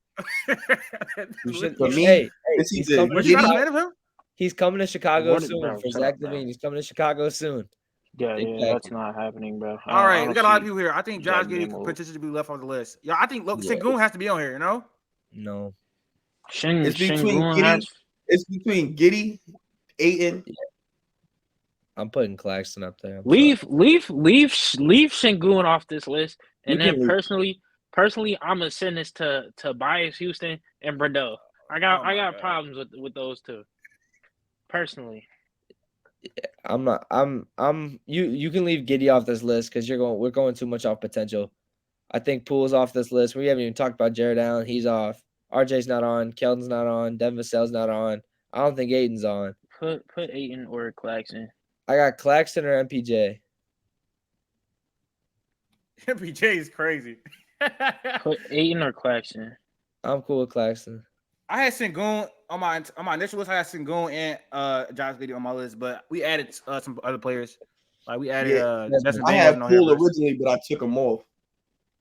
You should, For you- me, hey, it's he's either coming, Was to you not a Chicago, fan of him? he's coming to Chicago What- soon bro, for shut Zach up, bro. Levine. He's coming to Chicago soon. Yeah, Big that's package. not happening, bro. All right, I we don't got a lot of see- people here. I think Josh Jack Giddey Game could will- potentially be left off the list. Yeah, I think Yeah. Sengun has to be on here. You know, No. It's between Sengun Giddey- has it's between Giddey, Ayton. I'm putting Claxton up there. I'm leave Sengun off this list, and You then can leave. personally, I'm gonna send this to Tobias Houston and Bordeaux. I got Oh my God. problems with those two. Personally, I'm not. I'm. You can leave Giddy off this list because we're going too much off potential. I think Poole's off this list. We haven't even talked about Jared Allen. He's off. RJ's not on. Keldon's not on. Devin Vassell's not on. I don't think Aiden's on. put Ayton or Claxton. I got Claxton or MPJ. MPJ is crazy. Put Ayton or Claxton. I'm cool with Claxton. I had Sengun on my initial list. I had Sengun and Josh Giddey on my list, but we added some other players. Like we added Justin I Daniels had on here Poole first. originally, but I took him off.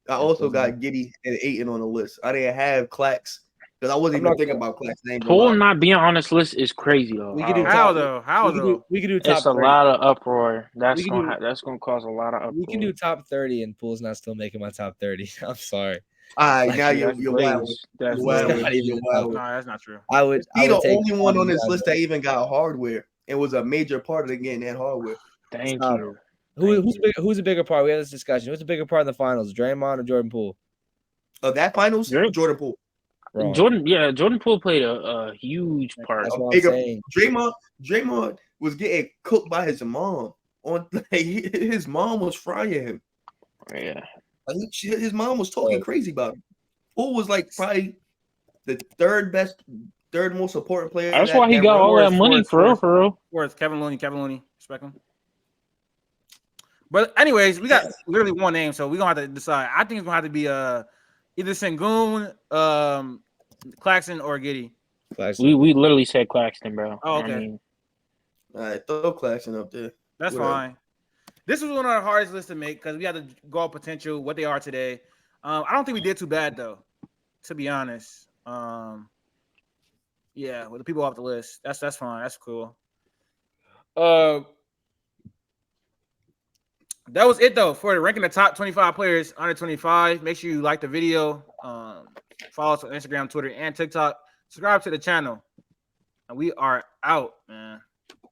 I also got Giddey and Ayton on the list. I didn't have Clax because I wasn't I'm even not thinking gonna- about Clax. I ain't gonna Poole lie. not being on this list is crazy though. We could do How top- though? How though? We could do top It's a 30. lot of uproar. That's We can gonna cause a lot of uproar. We can do top 30, and Poole's not still making my top 30. I'm sorry. All right, now That's you're wild. blaze. That's You're wild. blaze. not even You're wild. No, that's not true. I would. He I would the take only one on this Draymond. list that even got hardware and was a major part of getting that hardware. Thank Stop. you. Who's a bigger part? We had this discussion. Who's a bigger part in the finals, Draymond or Jordan Poole? Of that finals, You're- Jordan Poole. Wrong. Jordan Poole played a huge part. That's A what I'm bigger- saying. Draymond was getting cooked by his mom. His mom was frying him. Yeah. Like, his mom was talking crazy about him. Poole was like probably the third most important player. That's that- why he that got run. all that Forrest, money Forrest, for real. Worth Kevin Looney, respect him. But anyways, we got literally one name, so we're gonna have to decide. I think it's gonna have to be either Sengun, Claxton, or Giddey. Claxton. We literally said Claxton, bro. Oh, okay. I mean, All right, throw Claxton up there. That's Whatever. fine. This was one of our hardest lists to make because we had to go off potential, what they are today. I don't think we did too bad though, to be honest. Yeah, with the people off the list, that's fine. That's cool. That was it though for the ranking the top 25 players under 25. Make sure you like the video. Follow us on Instagram, Twitter, and TikTok. Subscribe to the channel. And we are out, man.